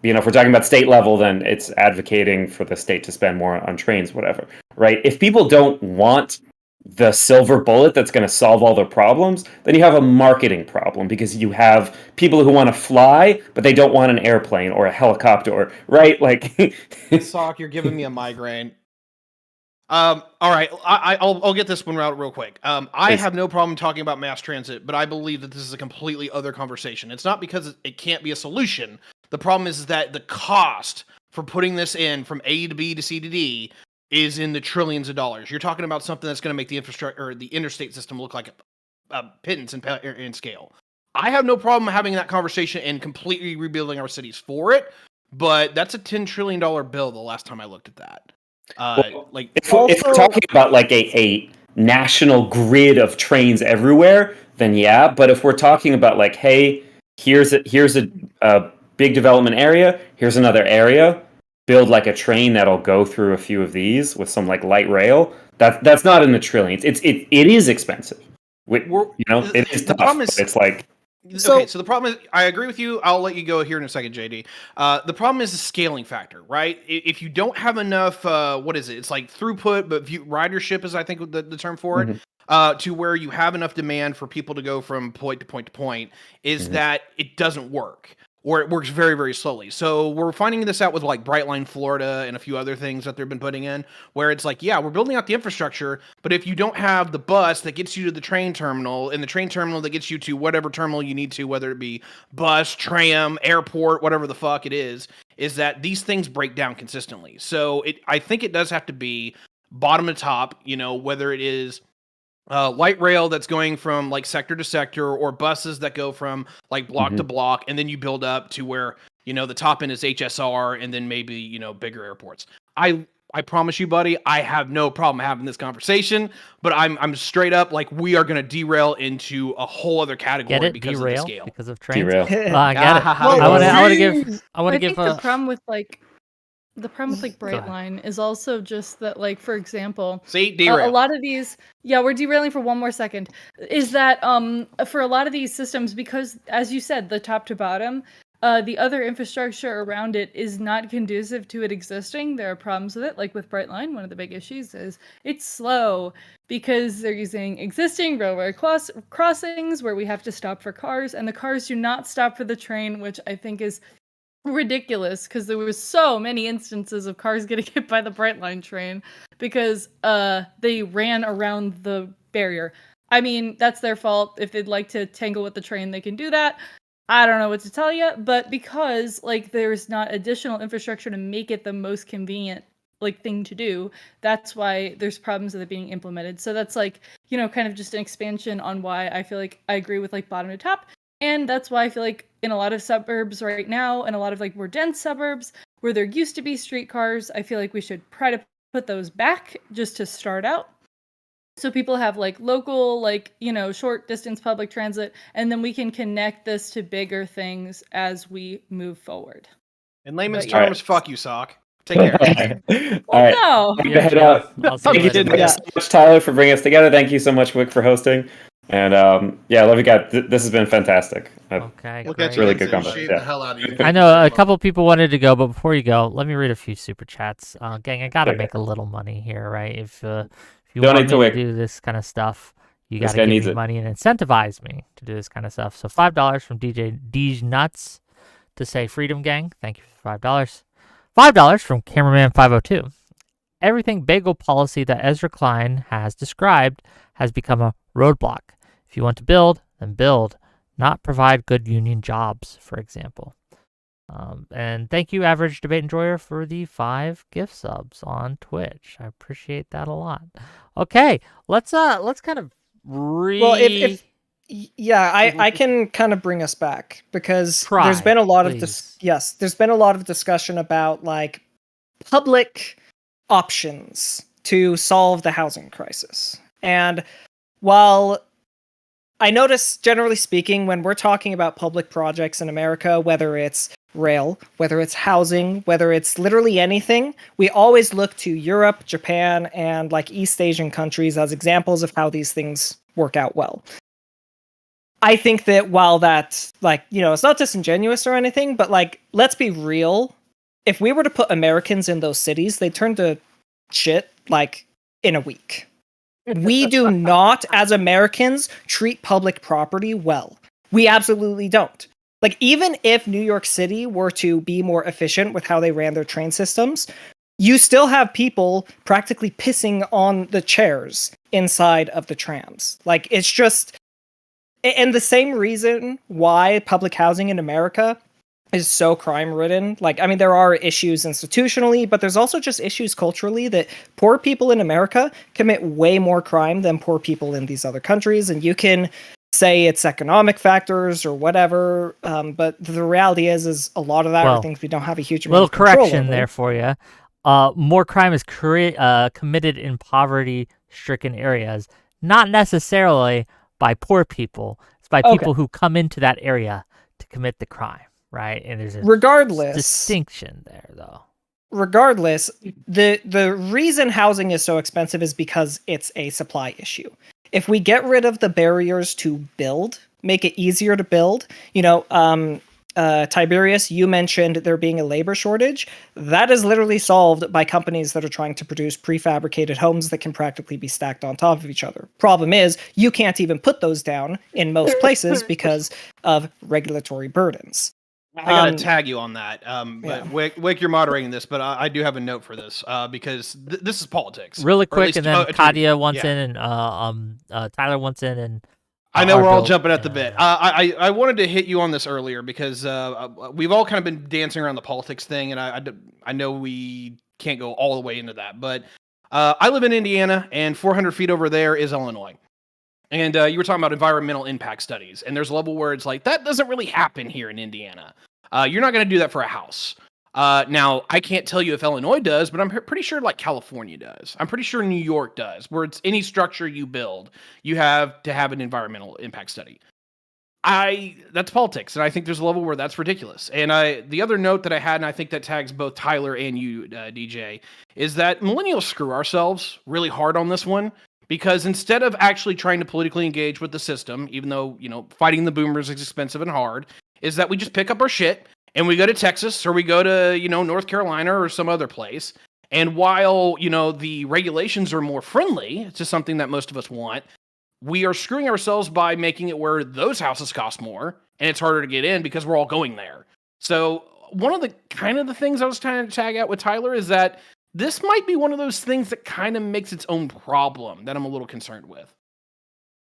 if we're talking about state level, then it's advocating for the state to spend more on trains, whatever, right? If people don't want the silver bullet that's going to solve all their problems, then you have a marketing problem, because you have people who want to fly, but they don't want an airplane or a helicopter, right? Like, Sock, you're giving me a migraine. All right, I'll get this one out real quick. I have no problem talking about mass transit, but I believe that this is a completely other conversation. It's not because it can't be a solution. The problem is that the cost for putting this in from A to B to C to D is in the trillions of dollars. You're talking about something that's going to make the infrastructure or the interstate system look like a pittance in scale. I have no problem having that conversation and completely rebuilding our cities for it, but that's a $10 trillion bill the last time I looked at that. If we're talking about like a national grid of trains everywhere, then yeah. But if we're talking about like, hey, here's a big development area, here's another area, build like a train that'll go through a few of these with some like light rail. That's not in the trillions. It is expensive. It is tough. But it's like. So the problem is, I agree with you. I'll let you go here in a second, JD. The problem is the scaling factor, right? If you don't have enough, what is it? It's like throughput, but ridership is, I think, the term for it, to where you have enough demand for people to go from point to point to point, is that it doesn't work. Or it works very, very slowly. So we're finding this out with like Brightline, Florida, and a few other things that they've been putting in, where it's like, yeah, we're building out the infrastructure, but if you don't have the bus that gets you to the train terminal, and the train terminal that gets you to whatever terminal you need to, whether it be bus, tram, airport, whatever the fuck it is that these things break down consistently. So I think it does have to be bottom to top, whether it is light rail that's going from like sector to sector, or buses that go from like block to block, and then you build up to where the top end is HSR, and then maybe bigger airports. I promise you, buddy, I have no problem having this conversation, but I'm straight up like, we are going to derail into a whole other category because of the scale. Because of trains. Derail. I get it. I want to give. I think the problem with Brightline is also just that, like, for example, derail. A lot of these, we're derailing for one more second, is that for a lot of these systems, because as you said, the top to bottom, the other infrastructure around it is not conducive to it existing. There are problems with it, like with Brightline. One of the big issues is it's slow because they're using existing railway crossings where we have to stop for cars, and the cars do not stop for the train, which I think is ridiculous, because there was so many instances of cars getting hit by the Brightline train because they ran around the barrier. I mean, that's their fault. If they'd like to tangle with the train, they can do that. I don't know what to tell you, but because like there's not additional infrastructure to make it the most convenient thing to do, that's why there's problems with it being implemented. So that's like, kind of just an expansion on why I feel like I agree with like bottom to top. And that's why I feel like in a lot of suburbs right now, and a lot of like more dense suburbs where there used to be streetcars, I feel like we should try to put those back just to start out. So people have like local, short distance public transit, and then we can connect this to bigger things as we move forward. In layman's terms, fuck you, Sock. Take care. All right. No. Head out. Thank you so much, Tyler, for bringing us together. Thank you so much, Wick, for hosting. And I love you guys. This has been fantastic. Okay, it's really good conversation. The hell out of you. I know a couple people wanted to go, but before you go, let me read a few super chats. Gang, I gotta make a little money here, right? If you want me to do this kind of stuff, you gotta give me money and incentivize me to do this kind of stuff. So $5 from DJ Deej Nuts to say Freedom Gang. Thank you for $5. $5 from Cameraman 502. Everything bagel policy that Ezra Klein has described has become a roadblock. If you want to build, then build, not provide good union jobs, for example. And thank you, Average Debate Enjoyer, for the 5 gift subs on Twitch. I appreciate that a lot. Okay, let's kind of Well, I can kind of bring us back, because there's been a lot of there's been a lot of discussion about like public options to solve the housing crisis. And while I notice, generally speaking, when we're talking about public projects in America, whether it's rail, whether it's housing, whether it's literally anything, we always look to Europe, Japan, and like East Asian countries as examples of how these things work out well. I think that while that's like, it's not disingenuous or anything, but like, let's be real. If we were to put Americans in those cities, they'd turn to shit like in a week. We do not, as Americans, treat public property well. We absolutely don't. Like, even if New York City were to be more efficient with how they ran their train systems, you still have people practically pissing on the chairs inside of the trams. Like, it's just... And the same reason why public housing in America is so crime-ridden. Like, I mean, there are issues institutionally, but there's also just issues culturally that poor people in America commit way more crime than poor people in these other countries. And you can say it's economic factors or whatever, but the reality is a lot of that are things we don't have a huge amount of control over. Little correction there for you. More crime is committed in poverty-stricken areas, not necessarily by poor people. It's by people who come into that area to commit the crime, right? And there's a distinction there, though. Regardless, the reason housing is so expensive is because it's a supply issue. If we get rid of the barriers to build, make it easier to build, Tiberius, you mentioned there being a labor shortage. That is literally solved by companies that are trying to produce prefabricated homes that can practically be stacked on top of each other. Problem is, you can't even put those down in most places because of regulatory burdens. I gotta tag you on that. But Wick, you're moderating this, but I do have a note for this because this is politics. Really quick, and then Katia wants in, and Tyler wants in, and I know we're all jumping at the bit. I wanted to hit you on this earlier because we've all kind of been dancing around the politics thing, and I know we can't go all the way into that, but I live in Indiana, and 400 feet over there is Illinois. And you were talking about environmental impact studies, and there's a level where it's like, that doesn't really happen here in Indiana. You're not going to do that for a house. Now, I can't tell you if Illinois does, but I'm pretty sure like California does. I'm pretty sure New York does, where it's any structure you build, you have to have an environmental impact study. That's politics, and I think there's a level where that's ridiculous. And the other note that I had, and I think that tags both Tyler and you, DJ, is that millennials screw ourselves really hard on this one. Because instead of actually trying to politically engage with the system, even though, fighting the boomers is expensive and hard, is that we just pick up our shit and we go to Texas or we go to, North Carolina or some other place. And while, the regulations are more friendly to something that most of us want, we are screwing ourselves by making it where those houses cost more and it's harder to get in because we're all going there. So one of the things I was trying to tag out with Tyler is that this might be one of those things that kind of makes its own problem that I'm a little concerned with.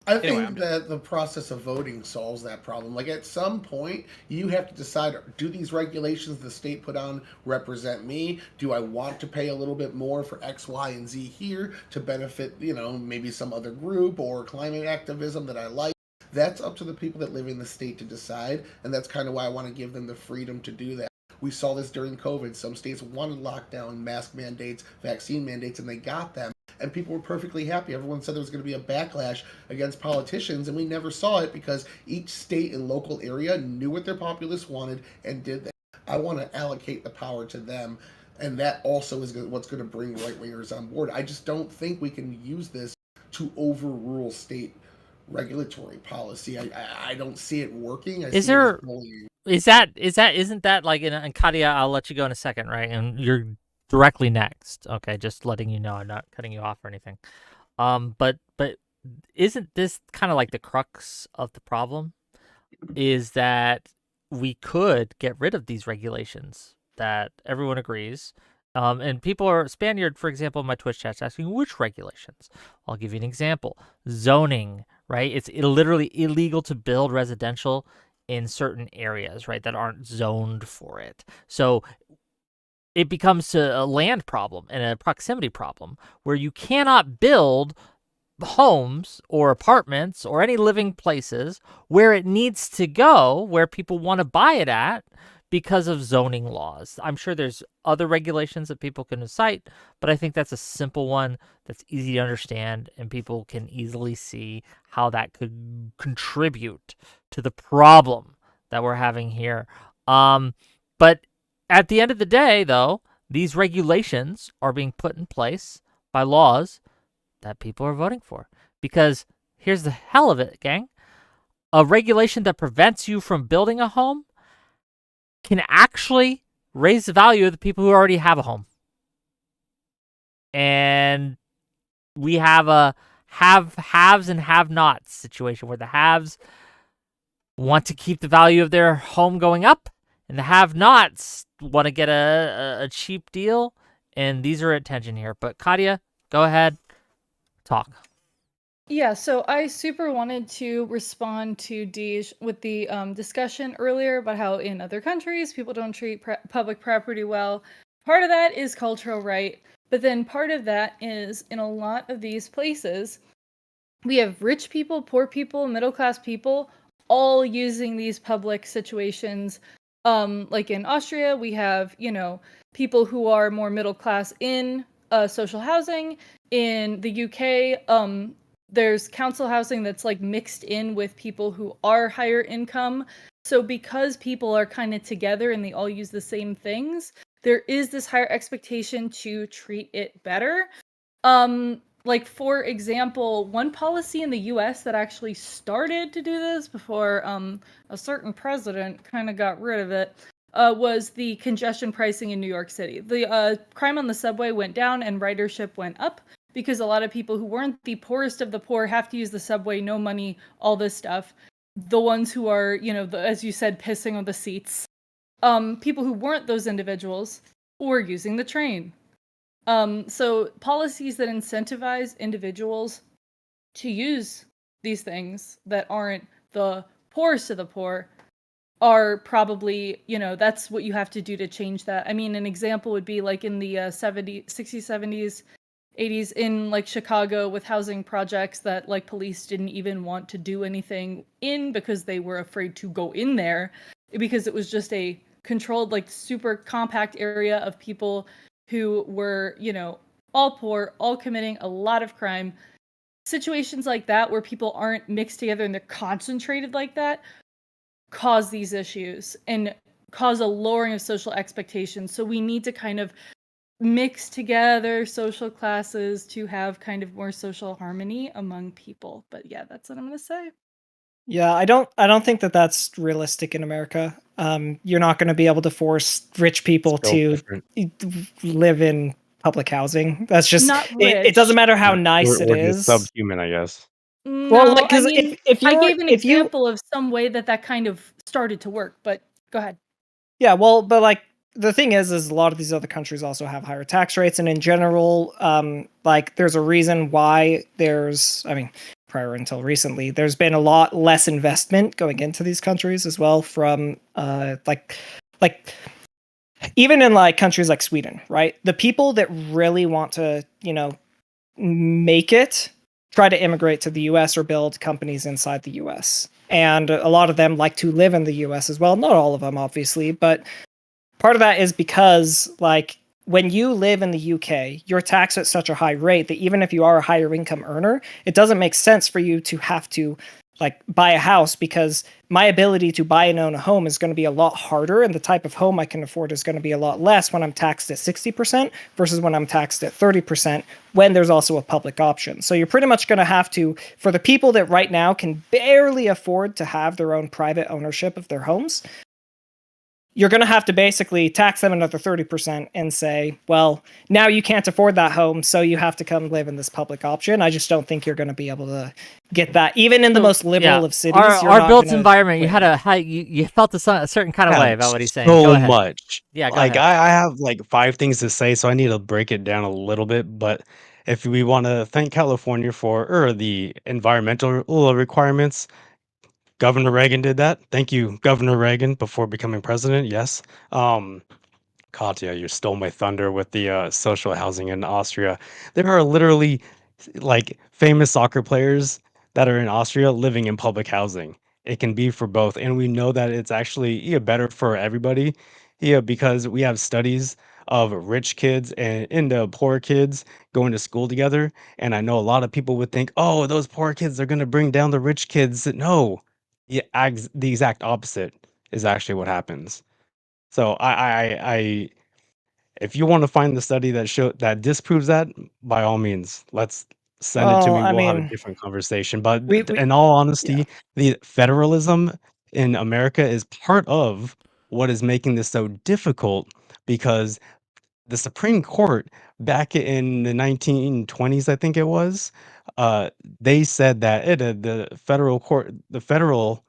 I think that the process of voting solves that problem. Like, at some point, you have to decide, do these regulations the state put on represent me? Do I want to pay a little bit more for X, Y, and Z here to benefit, maybe some other group or climate activism that I like? That's up to the people that live in the state to decide, and that's kind of why I want to give them the freedom to do that. We saw this during COVID. Some states wanted lockdown, mask mandates, vaccine mandates, and they got them. And people were perfectly happy. Everyone said there was going to be a backlash against politicians, and we never saw it because each state and local area knew what their populace wanted and did that. I want to allocate the power to them, and that also is what's going to bring right-wingers on board. I just don't think we can use this to overrule state regulatory policy. I don't see it working. Isn't that like, and Katia, I'll let you go in a second, right? And you're directly next. Okay, just letting you know, I'm not cutting you off or anything. But isn't this kind of like the crux of the problem? Is that we could get rid of these regulations that everyone agrees. And people are, Spaniard, for example, in my Twitch chat's asking which regulations. I'll give you an example. Zoning, right? It's literally illegal to build residential in certain areas, right, that aren't zoned for it. So it becomes a land problem and a proximity problem where you cannot build homes or apartments or any living places where it needs to go, where people want to buy it at, because of zoning laws. I'm sure there's other regulations that people can cite, but I think that's a simple one that's easy to understand, and people can easily see how that could contribute to the problem that we're having here. But at the end of the day, though, these regulations are being put in place by laws that people are voting for. Because here's the hell of it, gang. A regulation that prevents you from building a home can actually raise the value of the people who already have a home. And we have a haves and have-nots situation where the haves want to keep the value of their home going up, and the have-nots want to get a cheap deal, and these are at tension here. But Katya, go ahead, talk. Yeah, so I super wanted to respond to Deej with the discussion earlier about how in other countries people don't treat public property well. Part of that is cultural, right? But then part of that is in a lot of these places, we have rich people, poor people, middle-class people, all using these public situations. Like in Austria, we have, people who are more middle-class in social housing. In the UK, there's council housing that's like mixed in with people who are higher income. So because people are kind of together and they all use the same things, there is this higher expectation to treat it better. Like, for example, one policy in the US that actually started to do this before a certain president kind of got rid of it was the congestion pricing in New York City. The crime on the subway went down and ridership went up because a lot of people who weren't the poorest of the poor have to use the subway, no money, all this stuff. The ones who are, as you said, pissing on the seats. People who weren't those individuals were using the train. So policies that incentivize individuals to use these things that aren't the poorest of the poor are probably, that's what you have to do to change that. I mean, an example would be like in the 60s, 70s, 80s in like Chicago with housing projects that like police didn't even want to do anything in because they were afraid to go in there because it was just a controlled, like super compact area of people who were, all poor, all committing a lot of crime. Situations like that where people aren't mixed together and they're concentrated like that cause these issues and cause a lowering of social expectations. So we need to kind of mix together social classes to have kind of more social harmony among people. But yeah, that's what I'm going to say. Yeah, I don't think that that's realistic in America. You're not going to be able to force rich people Still to different. live in public housing. That's just Not it doesn't rich. matter how nice it We're just is. subhuman, I guess. Well, No, like, I because mean, if I you're gave an if you example of some way that kind of started to work, but go ahead. Yeah, well, but like the thing is a lot of these other countries also have higher tax rates, and in general, like there's a reason why I mean, prior until recently, there's been a lot less investment going into these countries as well from like even in like countries like Sweden, right? The people that really want to, make it try to immigrate to the US or build companies inside the US. And a lot of them like to live in the US as well. Not all of them, obviously, but part of that is because, like, when you live in the UK, you're taxed at such a high rate that even if you are a higher income earner, it doesn't make sense for you to have to, like, buy a house because my ability to buy and own a home is going to be a lot harder, and the type of home I can afford is going to be a lot less when I'm taxed at 60% versus when I'm taxed at 30% when there's also a public option. So you're pretty much going to have to, for the people that right now can barely afford to have their own private ownership of their homes, you're going to have to basically tax them another 30% and say, well, now you can't afford that home, so you have to come live in this public option. I just don't think you're going to be able to get that. Even in the most liberal of cities, our built environment, you felt a certain kind of way about what he's saying. Go So ahead. much. Yeah, go Like ahead. I have like 5 things to say, so I need to break it down a little bit. But if we want to thank California for the environmental requirements, Governor Reagan did that. Thank you, Governor Reagan, before becoming president. Yes. Katya, you stole my thunder with the social housing in Austria. There are literally like famous soccer players that are in Austria living in public housing. It can be for both, and we know that it's actually better for everybody. Because we have studies of rich kids and the poor kids going to school together. And I know a lot of people would think, oh, those poor kids are going to bring down the rich kids. No, yeah, the exact opposite is actually what happens. So if you want to find the study that disproves that, by all means, let's send it to Well, me. I We'll have a mean, different conversation. But we in all yeah. honesty, the federalism in America is part of what is making this so difficult because the Supreme Court back in the 1920s, I think it was, they said that the federal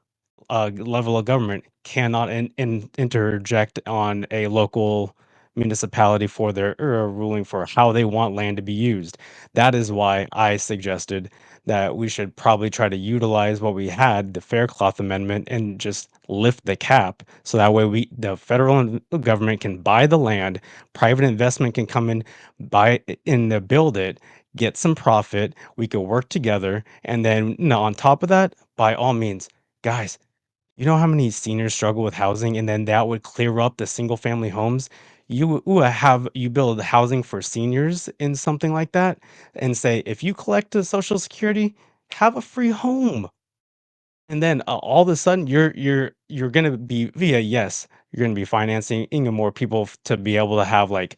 level of government cannot interject on a local municipality for their ruling for how they want land to be used. That is why I suggested that we should probably try to utilize what we had, the Faircloth Amendment, and just lift the cap so that way the federal government can buy the land, private investment can come in, buy and build it, get some profit, we could work together, and then on top of that, by all means, guys, you know how many seniors struggle with housing, and then that would clear up the single family homes? You build housing for seniors in something like that and say, if you collect the Social Security, have a free home. And then all of a sudden you're gonna be you're gonna be financing more people to be able to have like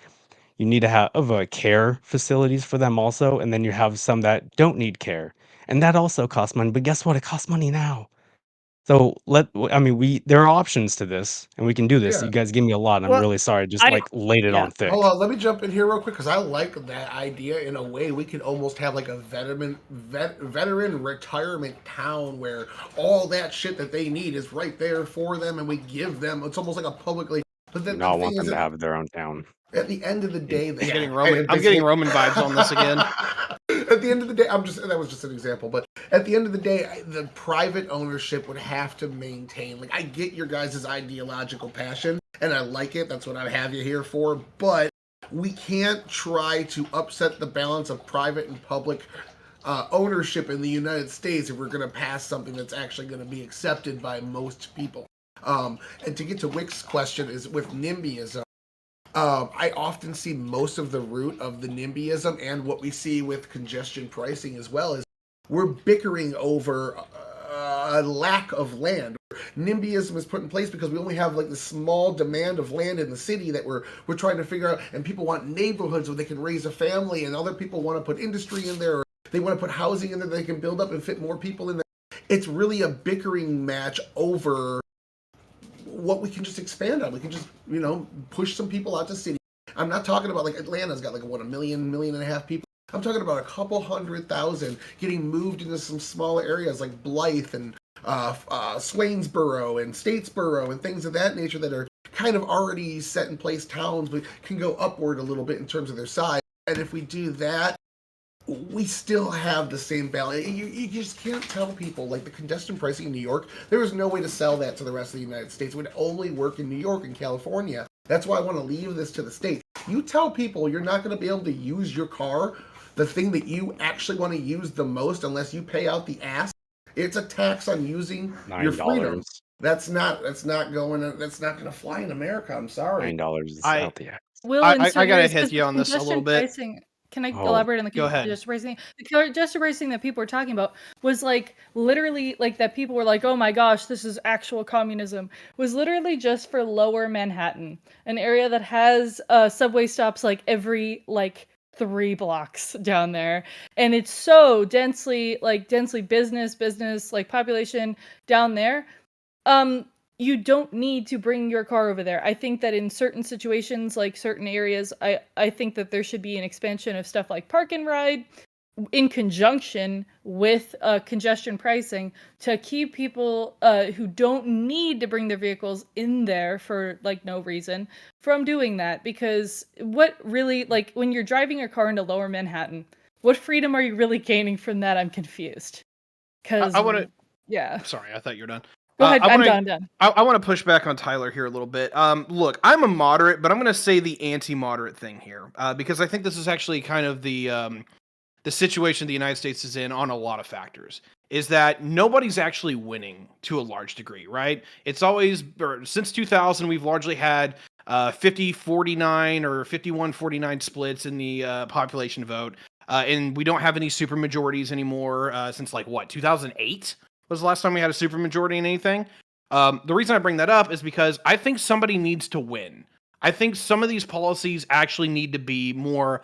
you need to have care facilities for them also, and then you have some that don't need care. And that also costs money, but guess what? It costs money now. So I mean, there are options to this, and we can do this. Yeah. You guys give me a lot. And I'm Well, really sorry. Just I like laid it yeah. on thick. Hold on, let me jump in here real quick because I like that idea. In a way, we could almost have like a veteran retirement town where all that shit that they need is right there for them, and we give them. It's almost like a publicly. But Do then the not want thing them is, to have their own town. at the end of the day, I'm getting Roman vibes on this again. At the end of the day, that was just an example, but at the end of the day, the private ownership would have to maintain. Like, I get your guys' ideological passion, and I like it. That's what I have you here for. But we can't try to upset the balance of private and public ownership in the United States if we're going to pass something that's actually going to be accepted by most people. And to get to Wick's question is with NIMBYism. I often see most of the root of the NIMBYism and what we see with congestion pricing as well is we're bickering over a lack of land. NIMBYism is put in place because we only have like the small demand of land in the city that we're trying to figure out, and people want neighborhoods where they can raise a family, and other people want to put industry in there, or they want to put housing in there that they can build up and fit more people in there. It's really a bickering match over what we can just expand on. We can just, push some people out to city. I'm not talking about like Atlanta's got like a million and a half people. I'm talking about a couple 100,000 getting moved into some smaller areas like Blythe and Swainsboro and Statesboro and things of that nature that are kind of already set in place towns, but can go upward a little bit in terms of their size. And if we do that, we still have the same balance. You just can't tell people, like the congestion pricing in New York, there is no way to sell that to the rest of the United States. It would only work in New York and California. That's why I want to leave this to the states. You tell people you're not going to be able to use your car, the thing that you actually want to use the most, unless you pay out the ass. It's a tax on using your freedom. That's not going to fly in America. I'm sorry. $9 is out the ass. Will, I gotta hit you on this a little bit. Pricing, can I elaborate on the congestion pricing? The congestion pricing that people were talking about was like literally like that people were like, oh my gosh, this is actual communism. Was literally just for lower Manhattan, an area that has subway stops like every 3 blocks down there, and it's so densely business like population down there. You don't need to bring your car over there. I think that in certain situations, like certain areas, I think that there should be an expansion of stuff like park and ride in conjunction with congestion pricing to keep people who don't need to bring their vehicles in there for no reason from doing that. Because what really, when you're driving your car into lower Manhattan, what freedom are you really gaining from that? I'm confused. Because I want to. Yeah. Sorry, I thought you were done. Go ahead. I'm done. I want to push back on Tyler here a little bit. Look, I'm a moderate, but I'm going to say the anti-moderate thing here because I think this is actually kind of the situation the United States is in on a lot of factors. Is that nobody's actually winning to a large degree, right? It's always, since 2000, we've largely had 50-49 or 51-49 splits in the population vote, and we don't have any supermajorities anymore since 2008? Was the last time we had a supermajority in anything? The reason I bring that up is because I think somebody needs to win. I think some of these policies actually need to be more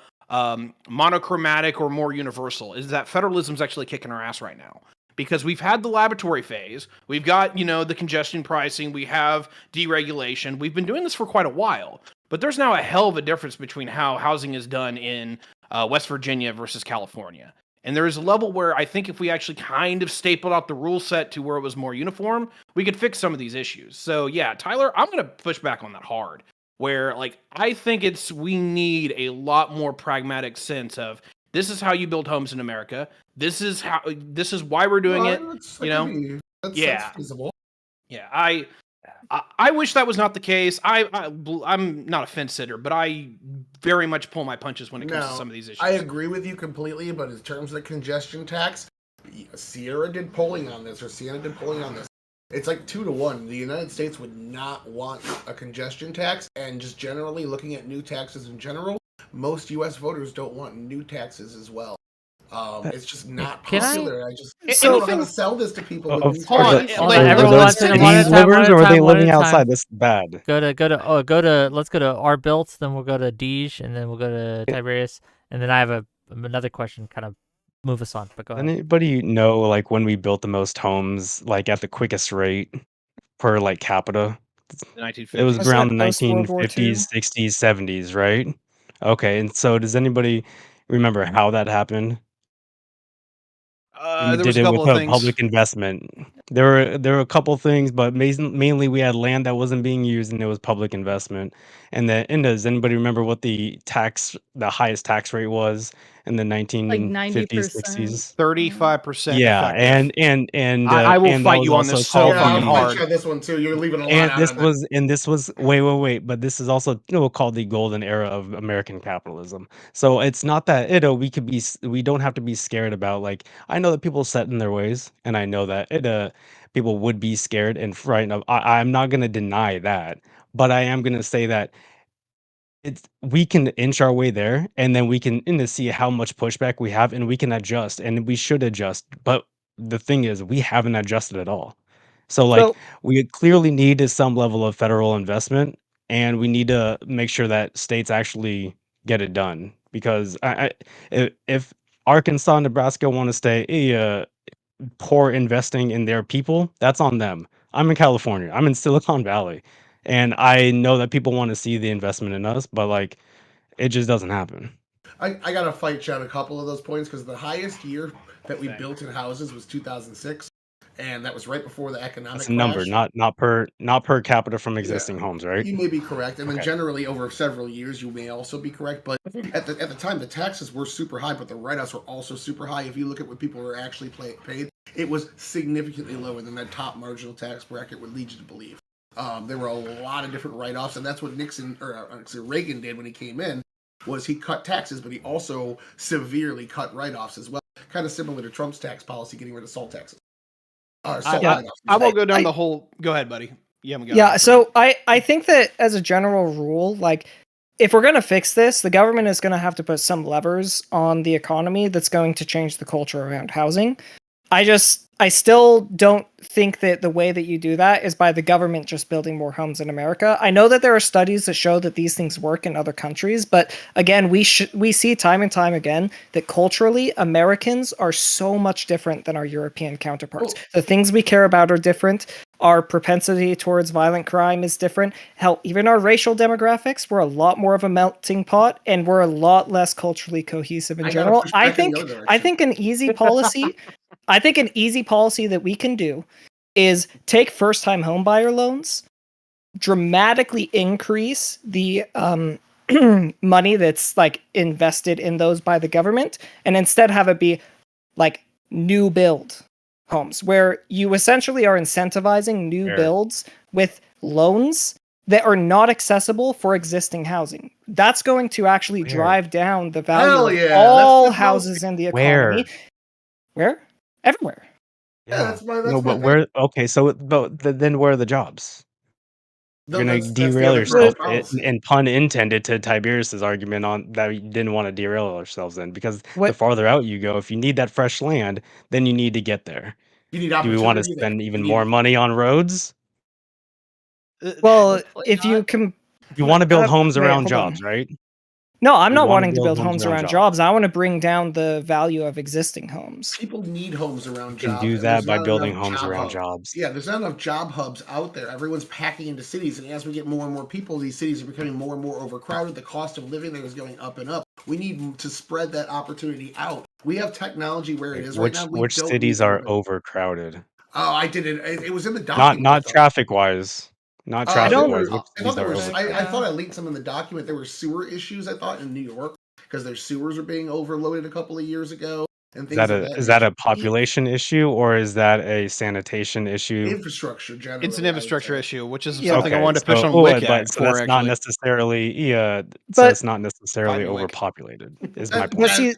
monochromatic or more universal. Is that federalism's actually kicking our ass right now? Because we've had the laboratory phase, we've got, the congestion pricing, we have deregulation. We've been doing this for quite a while, but there's now a hell of a difference between how housing is done in West Virginia versus California. And there is a level where I think if we actually kind of stapled out the rule set to where it was more uniform, we could fix some of these issues. So yeah, Tyler, I'm going to push back on that hard. Where I think we need a lot more pragmatic sense of this is how you build homes in America. This is why we're doing it. That's feasible. Yeah, I wish that was not the case. I'm not a fence sitter, but I very much pull my punches when it comes to some of these issues. I agree with you completely, but in terms of the congestion tax, Sienna did polling on this. It's like 2-1. The United States would not want a congestion tax, and just generally looking at new taxes in general, most U.S. voters don't want new taxes as well. It's just not popular. I don't know how to sell this to people. Are Everyone those wants to city one at a time, livers, or are they one at living a time. outside? This is bad. Let's go to our built, then we'll go to Deej, and then we'll go to Tiberius, and then I have another question, kind of move us on. But go ahead. Anybody know when we built the most homes at the quickest rate per capita? The 1950s. It was around the Post-World War II. 1950s, 60s, 70s, right? Okay, and so does anybody remember how that happened? We There did was a it couple with of a things. public investment. There were a couple things, but mainly we had land that wasn't being used, and it was public investment. And does anybody remember what the highest tax rate was in the 1950s, 60s? 35% Yeah, effective. and I will and that fight was you on this also so called fucking the- hard. Yeah, this one too. You're leaving a lot And out this of was wait, but this is also called the golden era of American capitalism. So it's not that we don't have to be scared about I know that people set in their ways, and I know that people would be scared and frightened. I'm not gonna deny that, but I am gonna say that we can inch our way there, and then we can see how much pushback we have, and we can adjust, and we should adjust. But the thing is, we haven't adjusted at all. So we clearly need some level of federal investment, and we need to make sure that states actually get it done. Because if Arkansas and Nebraska want to stay poor investing in their people, that's on them. I'm in California. I'm in Silicon Valley, and I know that people want to see the investment in us, but it just doesn't happen. I got to fight you on a couple of those points because the highest year that we built in houses was 2006, and that was right before the economic That's a number, crash. not per capita from existing homes, right? You may be correct, and then Okay. generally over several years, you may also be correct. But at the time, the taxes were super high, but the write-offs were also super high. If you look at what people were actually paid, it was significantly lower than that top marginal tax bracket would lead you to believe. There were a lot of different write-offs, and that's what Reagan did when he came in. Was he cut taxes, but he also severely cut write-offs as well. Kind of similar to Trump's tax policy, getting rid of salt taxes. I won't go down the whole. Go ahead, buddy. So I think that as a general rule, if we're going to fix this, the government is going to have to put some levers on the economy that's going to change the culture around housing. I still don't think that the way that you do that is by the government just building more homes in America. I know that there are studies that show that these things work in other countries, but again, we see time and time again that culturally Americans are so much different than our European counterparts. The things we care about are different. Our propensity towards violent crime is different. Hell, even our racial demographics, we're a lot more of a melting pot, and we're a lot less culturally cohesive in general. I think an easy policy that we can do is take first-time homebuyer loans, dramatically increase the money that's invested in those by the government, and instead have it be new build homes, where you essentially are incentivizing new builds with loans that are not accessible for existing housing. That's going to actually drive down the value of all houses in the economy. Where? Everywhere. Yeah, that's my. But where? Okay, then where are the jobs? You're gonna that's derail the yourself, policy. and pun intended to Tiberius's argument on that we didn't want to derail ourselves in, because the farther out you go, if you need that fresh land, then you need to get there. You need Do we want to opportunity. spend even more money on roads? Well, Hopefully if you not. can, You want to build homes wait, around hold on. jobs, right? No, I'm You not wanna wanting to build build homes around jobs. I want to bring down the value of existing homes. People need homes around You can jobs, do and that there's by not building enough homes job around hubs. jobs. Yeah, there's not enough job hubs out there. Everyone's packing into cities, and as we get more and more people, these cities are becoming more and more overcrowded. The cost of living there is going up and up. We need to spread that opportunity out. We have technology where it is right now. We Which don't cities need to are live. overcrowded? Oh, I did it. It was in the Not document. I thought. traffic wise. Not They traffic don't- wise. were. Which I thought cities are there was. I overcrowded? thought I linked some in the document. There were sewer issues. I thought in New York because their sewers were being overloaded a couple of years ago and Is things that of a that is that a nature. population issue or is that a sanitation issue? Infrastructure generally. It's an I would infrastructure say. issue, which is Yeah. something I Okay, wanted to push so on Wick but so for that's not actually. necessarily so But it's not necessarily Finally, Wick. overpopulated. Is my That, point. but see,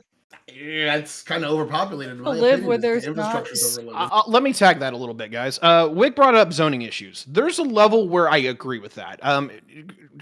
yeah, it's kind of overpopulated in my live opinion. where Is the there's not infrastructure's overloaded. Let me tag that a little bit, guys. Wick brought up zoning issues. There's a level where I agree with that.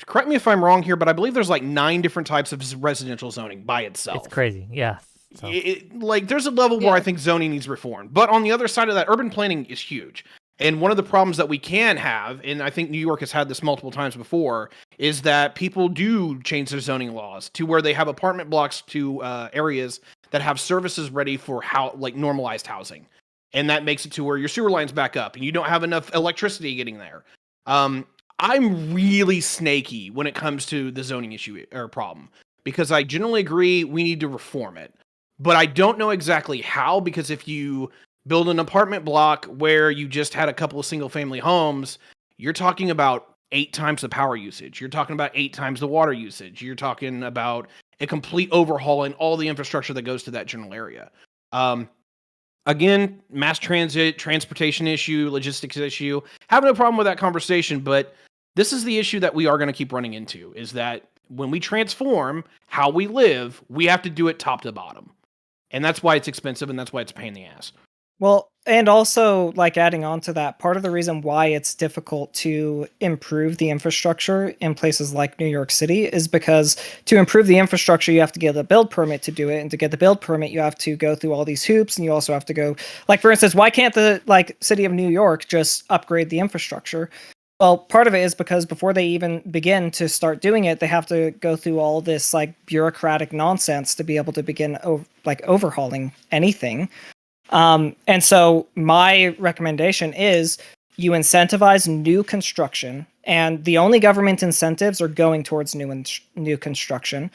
Correct me if I'm wrong here, but I believe there's like 9 different types of residential zoning by itself. It's crazy. Yeah. So. Like there's a level where Yeah. I think zoning needs reformed. But on the other side of that, urban planning is huge. And one of the problems that we can have, and I think New York has had this multiple times before, is that people do change their zoning laws to where they have apartment blocks to areas that have services ready for like normalized housing. And that makes it to where your sewer lines back up and you don't have enough electricity getting there. I'm really snaky when it comes to the zoning issue or problem because I generally agree we need to reform it. But I don't know exactly how, because if you build an apartment block where you just had a couple of single family homes, you're talking about 8 times the power usage. You're talking about 8 times the water usage. You're talking about a complete overhaul in all the infrastructure that goes to that general area. Again, mass transit, transportation issue, logistics issue. Have no problem with that conversation, but this is the issue that we are going to keep running into, is that when we transform how we live, we have to do it top to bottom. And that's why it's expensive, and that's why it's a pain in the ass. well, and also, like, adding on to that, part of the reason why it's difficult to improve the infrastructure in places like New York City is because to improve the infrastructure, you have to get a build permit to do it. And to get the build permit, you have to go through all these hoops. And you also have to go, like, for instance, why can't the city of New York just upgrade the infrastructure? Well, part of it is because before they even begin to start doing it, they have to go through all this like bureaucratic nonsense to be able to begin overhauling anything. And so my recommendation is you incentivize new construction, and the only government incentives are going towards new construction.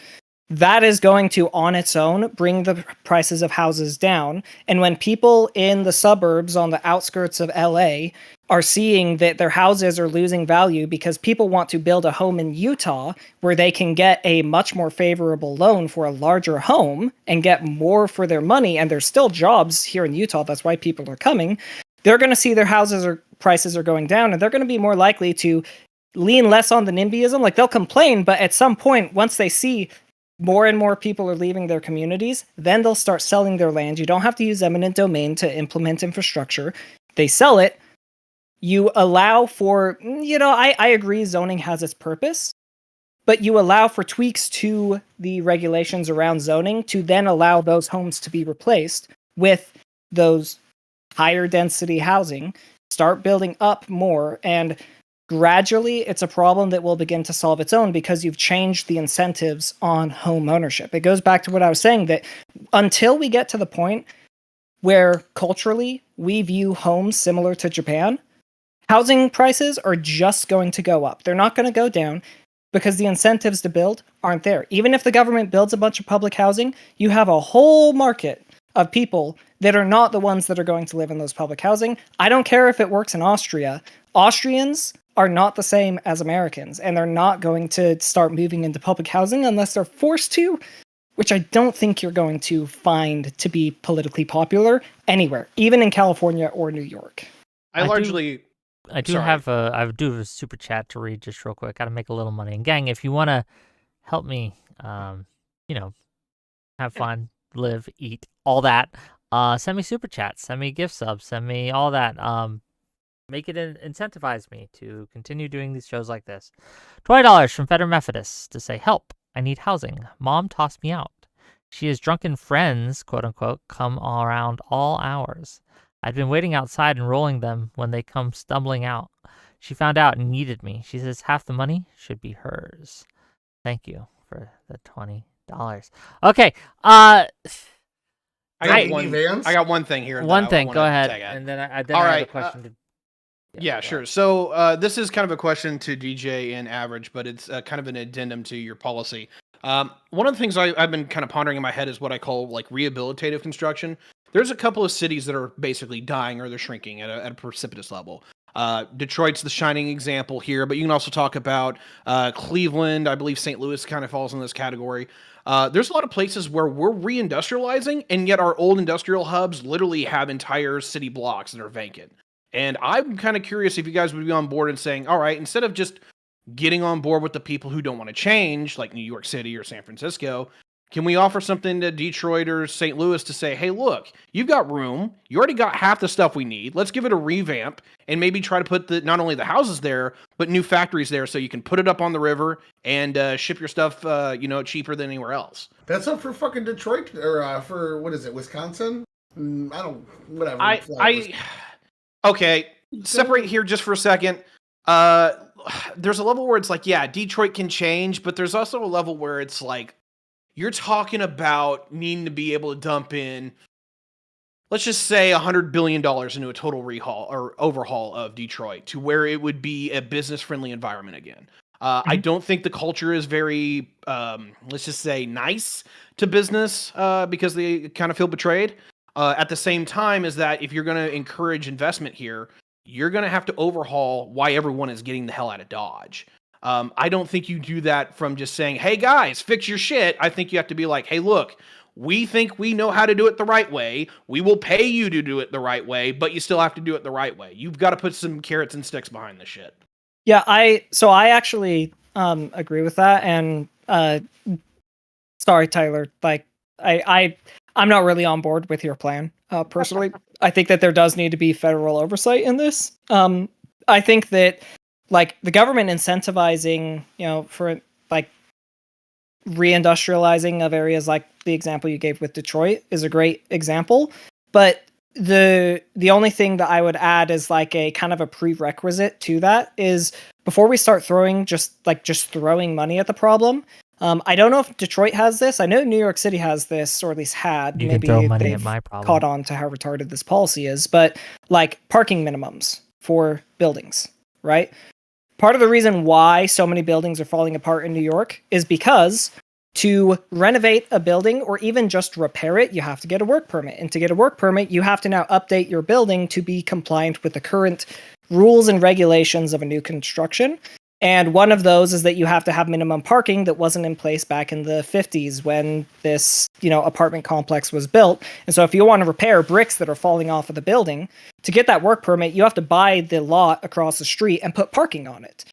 That is going to, on its own, bring the prices of houses down. And when people in the suburbs on the outskirts of LA are seeing that their houses are losing value because people want to build a home in Utah where they can get a much more favorable loan for a larger home and get more for their money, and there's still jobs here in Utah, that's why people are coming, they're going to see their houses or prices are going down, and they're going to be more likely to lean less on the NIMBYism. Like, they'll complain, but at some point, once they see more and more people are leaving their communities, then they'll start selling their land. You don't have to use eminent domain to implement infrastructure. They sell it. You allow for, I agree zoning has its purpose, but you allow for tweaks to the regulations around zoning to then allow those homes to be replaced with those higher density housing, start building up more, and gradually it's a problem that will begin to solve its own because you've changed the incentives on home ownership. It goes back to what I was saying, that until we get to the point where culturally we view homes similar to Japan, housing prices are just going to go up. They're not going to go down because the incentives to build aren't there. Even if the government builds a bunch of public housing, you have a whole market of people that are not the ones that are going to live in those public housing. I don't care if it works in Austria. Austrians are not the same as Americans, and they're not going to start moving into public housing unless they're forced to, which I don't think you're going to find to be politically popular anywhere, even in California or New York. I do Sorry. have a super chat to read just real quick. Gotta make a little money. And gang, if you want to help me, have fun, live, eat, all that, send me super chats, send me gift subs, send me all that. Make it incentivize me to continue doing these shows like this. $20 from Feder Methodist to say, help, I need housing. Mom tossed me out. She has drunken friends, quote unquote, come around all hours. I'd been waiting outside and rolling them when they come stumbling out. She found out and needed me. She says half the money should be hers. Thank you for the $20. Okay. I Right. got one thing here. One that I thing. wanna Go ahead. tag at. And then I All have right, a question to. Yeah, go sure. ahead. So this is kind of a question to DJ and Average, but it's kind of an addendum to your policy. One of the things I've been kind of pondering in my head is what I call like rehabilitative construction. There's a couple of cities that are basically dying or they're shrinking at a precipitous level. Detroit's the shining example here, but you can also talk about Cleveland. I believe St. Louis kind of falls in this category. There's a lot of places where we're reindustrializing, and yet our old industrial hubs literally have entire city blocks that are vacant. And I'm kind of curious if you guys would be on board and saying, all right, instead of just getting on board with the people who don't want to change, like New York City or San Francisco, can we offer something to Detroit or St. Louis to say, hey, look, you've got room. You already got half the stuff we need. Let's give it a revamp and maybe try to put not only the houses there, but new factories there so you can put it up on the river and ship your stuff, cheaper than anywhere else. That's up for fucking Detroit or for, what is it, Wisconsin? Whatever. Okay, separate here just for a second. There's a level where it's like, yeah, Detroit can change, but there's also a level where it's like, you're talking about needing to be able to dump in, let's just say $100 billion into a total overhaul of Detroit to where it would be a business-friendly environment again. I don't think the culture is very, let's just say, nice to business because they kind of feel betrayed. At the same time is that if you're going to encourage investment here, you're going to have to overhaul why everyone is getting the hell out of Dodge. I don't think you do that from just saying, hey guys, fix your shit. I think you have to be like, hey, look, we think we know how to do it the right way. We will pay you to do it the right way, but you still have to do it the right way. You've got to put some carrots and sticks behind this shit. Yeah, I actually agree with that. And sorry, Tyler, like I'm not really on board with your plan, personally. I think that there does need to be federal oversight in this. I think that like the government incentivizing, for like reindustrializing of areas like the example you gave with Detroit is a great example. But the only thing that I would add is like a kind of a prerequisite to that is before we start throwing throwing money at the problem. I don't know if Detroit has this. I know New York City has this, or at least had. You Maybe can throw money they've at my problem. caught on to how retarded this policy is. But like parking minimums for buildings, right? Part of the reason why so many buildings are falling apart in New York is because to renovate a building or even just repair it, you have to get a work permit. And to get a work permit, you have to now update your building to be compliant with the current rules and regulations of a new construction. And one of those is that you have to have minimum parking that wasn't in place back in the 50s when this, apartment complex was built. And so if you want to repair bricks that are falling off of the building, to get that work permit, you have to buy the lot across the street and put parking on it.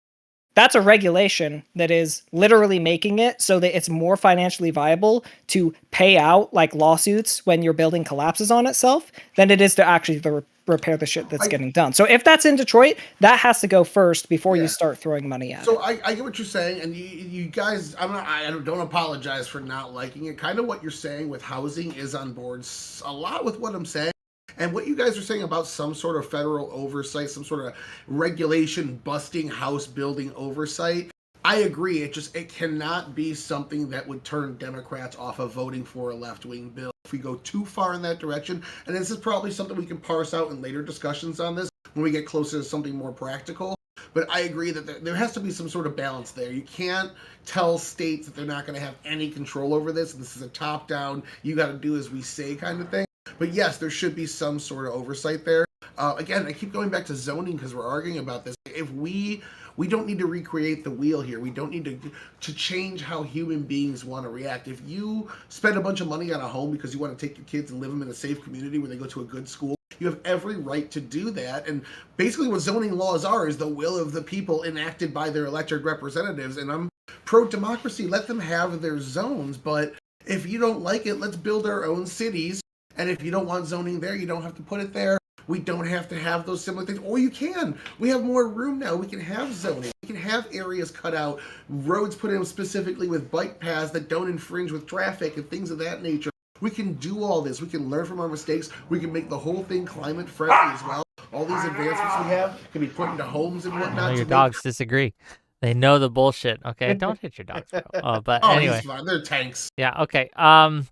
That's a regulation that is literally making it so that it's more financially viable to pay out like lawsuits when your building collapses on itself than it is to actually repair the shit that's getting done. So if that's in Detroit, that has to go first before you start throwing money at it. So I get what you're saying, and you guys, I don't apologize for not liking it. Kind of what you're saying with housing is on board a lot with what I'm saying. And what you guys are saying about some sort of federal oversight, some sort of regulation busting house building oversight, I agree. It cannot be something that would turn Democrats off of voting for a left-wing bill. If we go too far in that direction, and this is probably something we can parse out in later discussions on this when we get closer to something more practical. But I agree that there has to be some sort of balance there. You can't tell states that they're not going to have any control over this. This is a top-down, you got to do as we say kind of thing. But yes, there should be some sort of oversight there. Again, I keep going back to zoning because we're arguing about this. If we don't need to recreate the wheel here. We don't need to change how human beings want to react. If you spend a bunch of money on a home because you want to take your kids and live them in a safe community where they go to a good school, you have every right to do that. And basically what zoning laws are is the will of the people enacted by their elected representatives. And I'm pro-democracy. Let them have their zones. But if you don't like it, let's build our own cities. And if you don't want zoning there, you don't have to put it there. We don't have to have those similar things. Or you can. We have more room now. We can have zoning. We can have areas cut out, roads put in specifically with bike paths that don't infringe with traffic and things of that nature. We can do all this. We can learn from our mistakes. We can make the whole thing climate friendly as well. all these advancements we have can be put into homes and I whatnot. know to your make- dogs disagree. They know the bullshit. Okay, don't hit your dogs, bro. But Oh, anyway, he's fine. They're tanks. yeah. Okay. I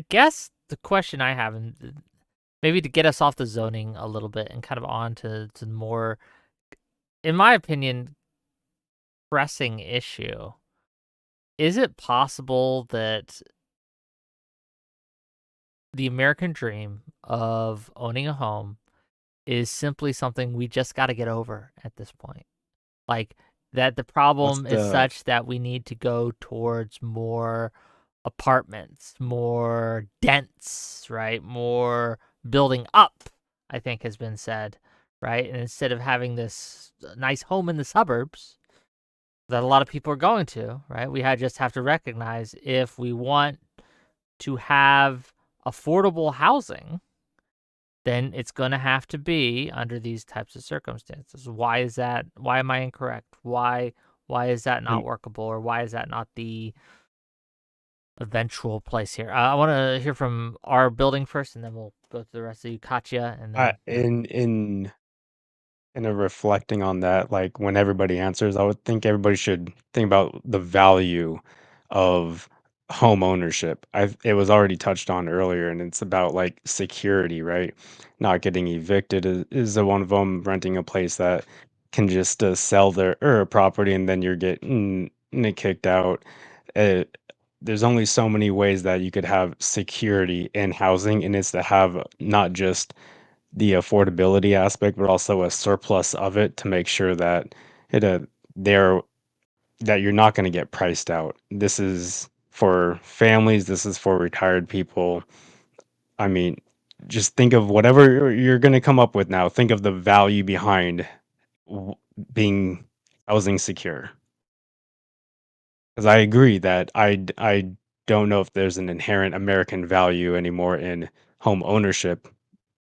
guess the question I have, and maybe to get us off the zoning a little bit and kind of on to more, in my opinion, pressing issue. Is it possible that the American dream of owning a home is simply something we just got to get over at this point? Like, that the problem is such that we need to go towards more apartments, more dense, right? More building up, I think has been said, right? And instead of having this nice home in the suburbs that a lot of people are going to, right? We just have to recognize if we want to have affordable housing, then it's going to have to be under these types of circumstances. Why is that? Why am I incorrect? Why is that not workable, or why is that not the eventual place here? I want to hear from our building first, and then we'll go to the rest of you, Katya. And then, in a reflecting on that, like when everybody answers, I would think everybody should think about the value of home ownership. It was already touched on earlier, and it's about like security, right? Not getting evicted is one of them. Renting a place that can just sell their property and then you're getting kicked out. Uh, there's only so many ways that you could have security in housing, and it's to have not just the affordability aspect, but also a surplus of it to make sure that it there that you're not going to get priced out. This is for families. This is for retired people. I mean, just think of whatever you're going to come up with now. Think of the value behind being housing secure. Because I agree that I don't know if there's an inherent American value anymore in home ownership.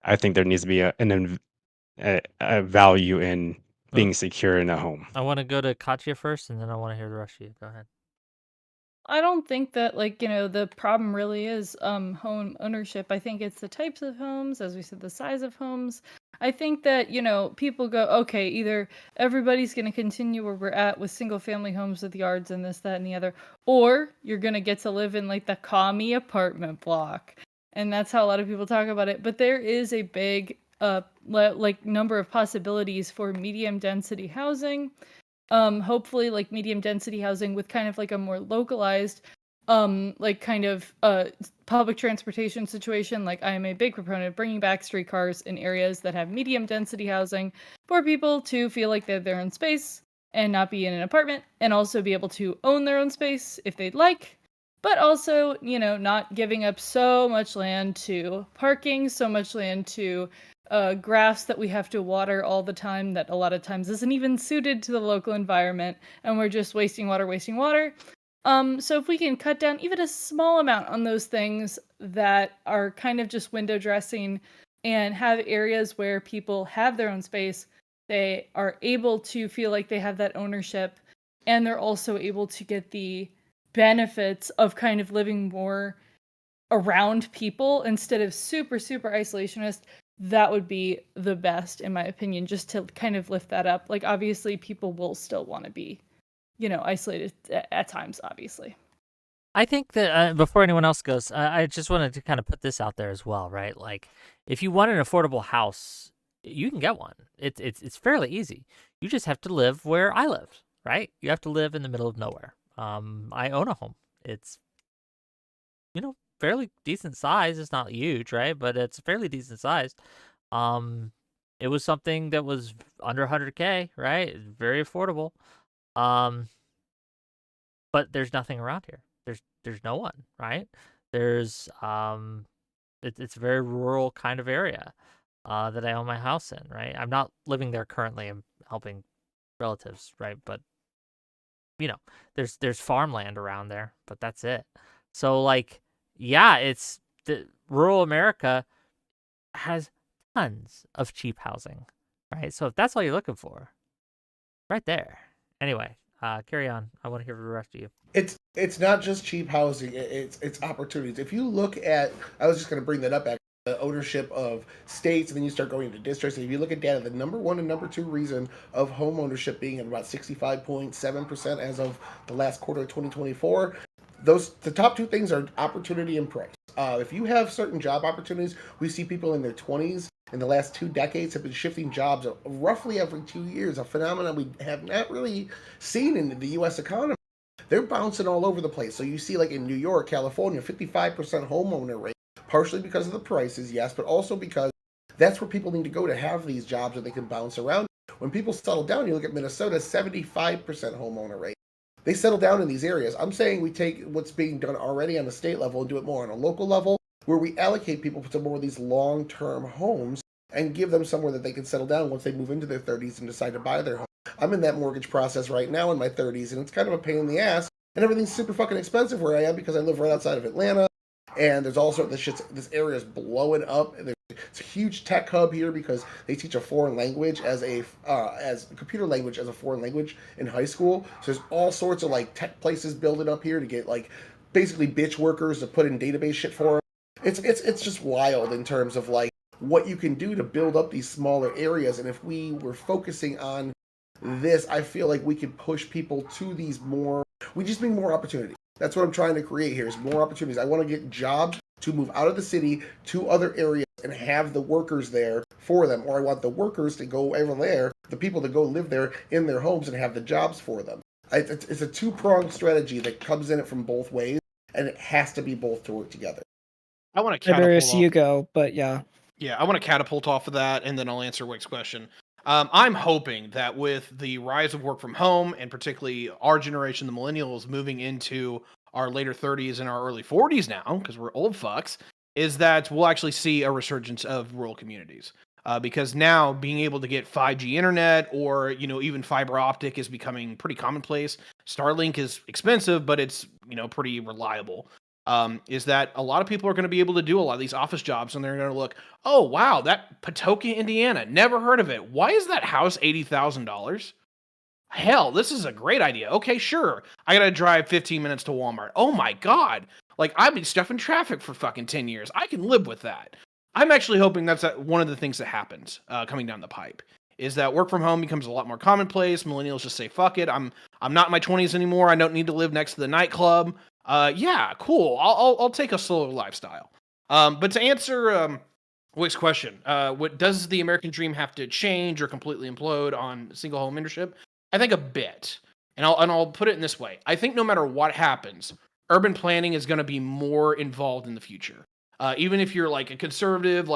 I think there needs to be a value in being secure in a home. I want to go to Katya first, and then I want to hear the rest of you. Go ahead. I don't think that, like, the problem really is home ownership. I think it's the types of homes, as we said, the size of homes. I think that, people go, okay, either everybody's going to continue where we're at with single family homes with yards and this, that, and the other, or you're going to get to live in like the commie apartment block. And that's how a lot of people talk about it. But there is a big number of possibilities for medium density housing. Hopefully like medium density housing with kind of like a more localized public transportation situation. Like, I am a big proponent of bringing back streetcars in areas that have medium density housing for people to feel like they have their own space and not be in an apartment, and also be able to own their own space if they'd like, but also, not giving up so much land to parking, so much land to grass that we have to water all the time that a lot of times isn't even suited to the local environment, and we're just wasting water. So if we can cut down even a small amount on those things that are kind of just window dressing, and have areas where people have their own space, they are able to feel like they have that ownership, and they're also able to get the benefits of kind of living more around people instead of super, super isolationist. That would be the best, in my opinion, just to kind of lift that up. Like, obviously, people will still want to be, isolated at times, obviously. I think that before anyone else goes, I just wanted to kind of put this out there as well, right? Like, if you want an affordable house, you can get one. It's fairly easy. You just have to live where I live, right? You have to live in the middle of nowhere. I own a home. It's, fairly decent size. It's not huge, right? But it's fairly decent size. It was something that was under 100K, right? Very affordable. But there's nothing around here. There's no one, right? There's it's a very rural kind of area that I own my house in, right? I'm not living there currently. I'm helping relatives, right? But there's farmland around there, but that's it. So like, yeah, it's the rural America has tons of cheap housing, right? So if that's all you're looking for, right there. Anyway, carry on. I want to hear from the rest of you. It's not just cheap housing. It's opportunities. If you look at, I was just going to bring that up. the ownership of states, and then you start going into districts. And if you look at data, the number one and number two reason of home ownership being at about 65.7% as of the last quarter of 2024, the top two things are opportunity and price. If you have certain job opportunities, we see people in their 20s in the last 2 decades have been shifting jobs roughly every 2 years, a phenomenon we have not really seen in the U.S. economy. They're bouncing all over the place. So you see, like in New York, California, 55% homeowner rate, partially because of the prices, yes, but also because that's where people need to go to have these jobs where they can bounce around. When people settle down, you look at Minnesota, 75% homeowner rate. They settle down in these areas. I'm saying we take what's being done already on the state level and do it more on a local level, where we allocate people to more of these long-term homes and give them somewhere that they can settle down once they move into their 30s and decide to buy their home. I'm in that mortgage process right now in my 30s, and it's kind of a pain in the ass, and everything's super fucking expensive where I am because I live right outside of Atlanta, and there's all sorts of shit. This area is blowing up. It's a huge tech hub here because they teach a foreign language as a computer language as a foreign language in high school. So there's all sorts of like tech places building up here to get like basically bitch workers to put in database shit for them. It's just wild in terms of like what you can do to build up these smaller areas. And if we were focusing on this, I feel like we could push people to these more. We just need more opportunity. That's what I'm trying to create here is more opportunities. I want to get jobs to move out of the city to other areas and have the workers there for them. Or I want the workers to go over there, the people to go live there in their homes and have the jobs for them. It's a two-pronged strategy that comes in it from both ways, and it has to be both to work together. I want to Tiberius, you go, but yeah. Yeah, I want to catapult off of that, and then I'll answer Wick's question. I'm hoping that with the rise of work from home, and particularly our generation, the millennials, moving into our later 30s and our early 40s now, because we're old fucks, is that we'll actually see a resurgence of rural communities. Because now being able to get 5G internet or, even fiber optic is becoming pretty commonplace. Starlink is expensive, but it's, pretty reliable. Is that a lot of people are going to be able to do a lot of these office jobs, and they're going to look, oh, wow, that Patoka, Indiana, never heard of it. Why is that house $80,000? Hell, this is a great idea. Okay, sure. I got to drive 15 minutes to Walmart. Oh my God. Like, I've been stuck in traffic for fucking 10 years. I can live with that. I'm actually hoping that's one of the things that happens coming down the pipe, is that work from home becomes a lot more commonplace. Millennials just say, fuck it. I'm not in my 20s anymore. I don't need to live next to the nightclub. Yeah, cool. I'll take a slower lifestyle. But to answer Wick's question, what does the American dream have to change or completely implode on single home ownership? I think a bit, and I'll put it in this way. I think no matter what happens, urban planning is going to be more involved in the future. Even if you're like a conservative,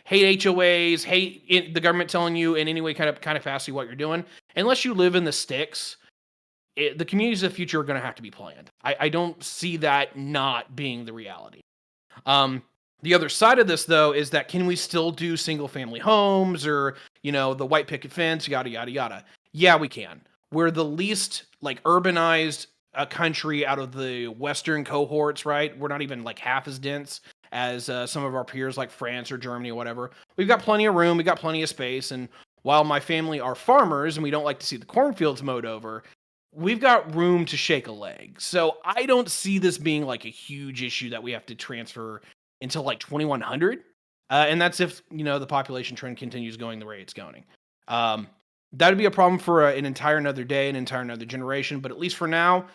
hate HOAs, hate the government telling you in any way kind of fastly what you're doing, unless you live in the sticks, the communities of the future are going to have to be planned. I don't see that not being the reality. The other side of this, though, is that can we still do single family homes or, the white picket fence, yada, yada, yada. Yeah, we can. We're the least urbanized country out of the Western cohorts, right? We're not even half as dense as some of our peers like France or Germany or whatever. We've got plenty of room. We got plenty of space. And while my family are farmers and we don't like to see the cornfields mowed over, we've got room to shake a leg. So I don't see this being a huge issue that we have to transfer until 2100. And that's if, the population trend continues going the way it's going. That would be a problem for an entire another day, an entire another generation. But at least for now,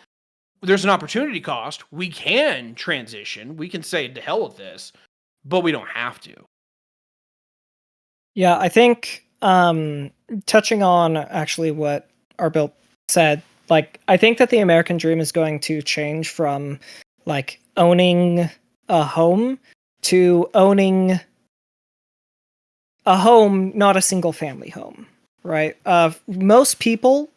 there's an opportunity cost. We can transition. We can say to hell with this, but we don't have to. Yeah, I think touching on actually what Arbilt said, I think that the American dream is going to change from owning a home to owning a home, not a single family home, right? Most people,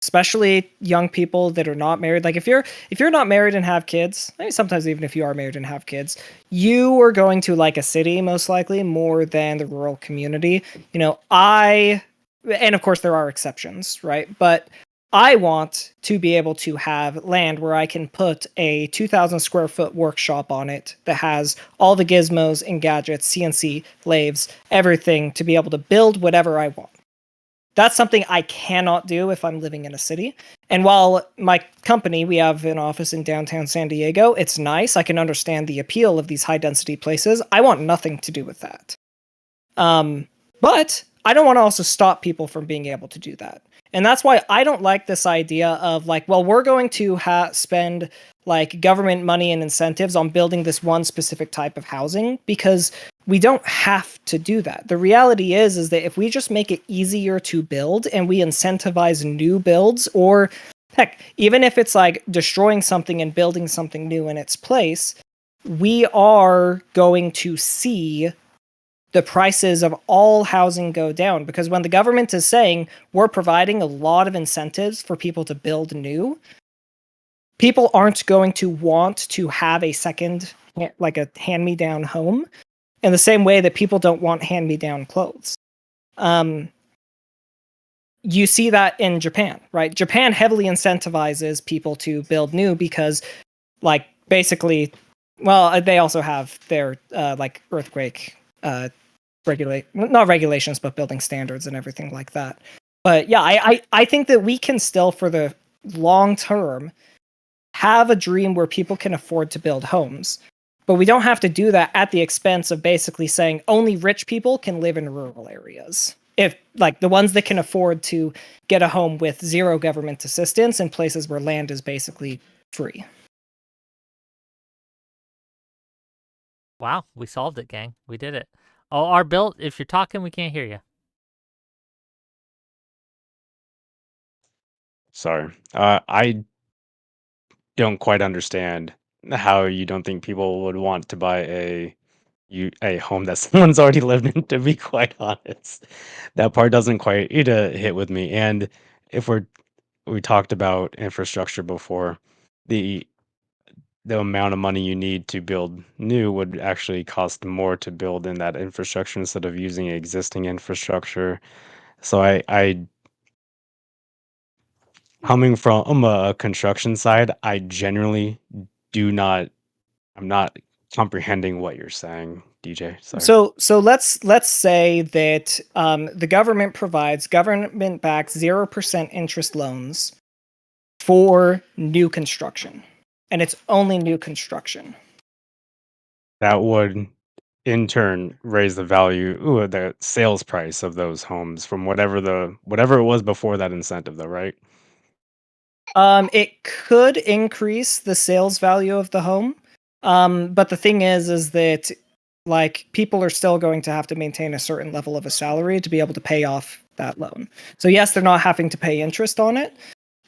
especially young people that are not married, if you're not married and have kids, maybe sometimes even if you are married and have kids, you are going to like a city most likely more than the rural community. And of course there are exceptions, right? But I want to be able to have land where I can put a 2,000 square foot workshop on it that has all the gizmos and gadgets, CNC lathes, everything to be able to build whatever I want. That's something I cannot do if I'm living in a city. And while my company, we have an office in downtown San Diego, it's nice. I can understand the appeal of these high density places. I want nothing to do with that. But I don't want to also stop people from being able to do that. And that's why I don't like this idea of like, well, we're going to spend like government money and incentives on building this one specific type of housing, because we don't have to do that. The reality is that if we just make it easier to build and we incentivize new builds, or heck, even if it's like destroying something and building something new in its place, we are going to see the prices of all housing go down. Because when the government is saying we're providing a lot of incentives for people to build new, people aren't going to want to have a second, like a hand-me-down home, in the same way that people don't want hand-me-down clothes. You see that in Japan, right? Japan heavily incentivizes people to build new because, like, basically, well, they also have their like earthquake not regulations, but building standards and everything like that. But yeah, I think that we can still, for the long term, have a dream where people can afford to build homes. But we don't have to do that at the expense of basically saying only rich people can live in rural areas. If, like, the ones that can afford to get a home with zero government assistance in places where land is basically free. Wow, we solved it, gang. We did it. Oh, our build, if you're talking, we can't hear you. Sorry. I don't quite understand how you don't think people would want to buy a home that someone's already lived in, to be quite honest. That part doesn't quite hit with me. And if we talked about infrastructure before, the amount of money you need to build new would actually cost more to build in that infrastructure instead of using existing infrastructure. So I coming from a construction side, I generally I'm not comprehending what you're saying, DJ. Sorry. So let's say that the government provides government-backed 0% interest loans for new construction, and it's only new construction. That would in turn raise the value, the sales price of those homes from whatever it was before that incentive, though, right? It could increase the sales value of the home, but the thing is that, like, people are still going to have to maintain a certain level of a salary to be able to pay off that loan. So yes, they're not having to pay interest on it,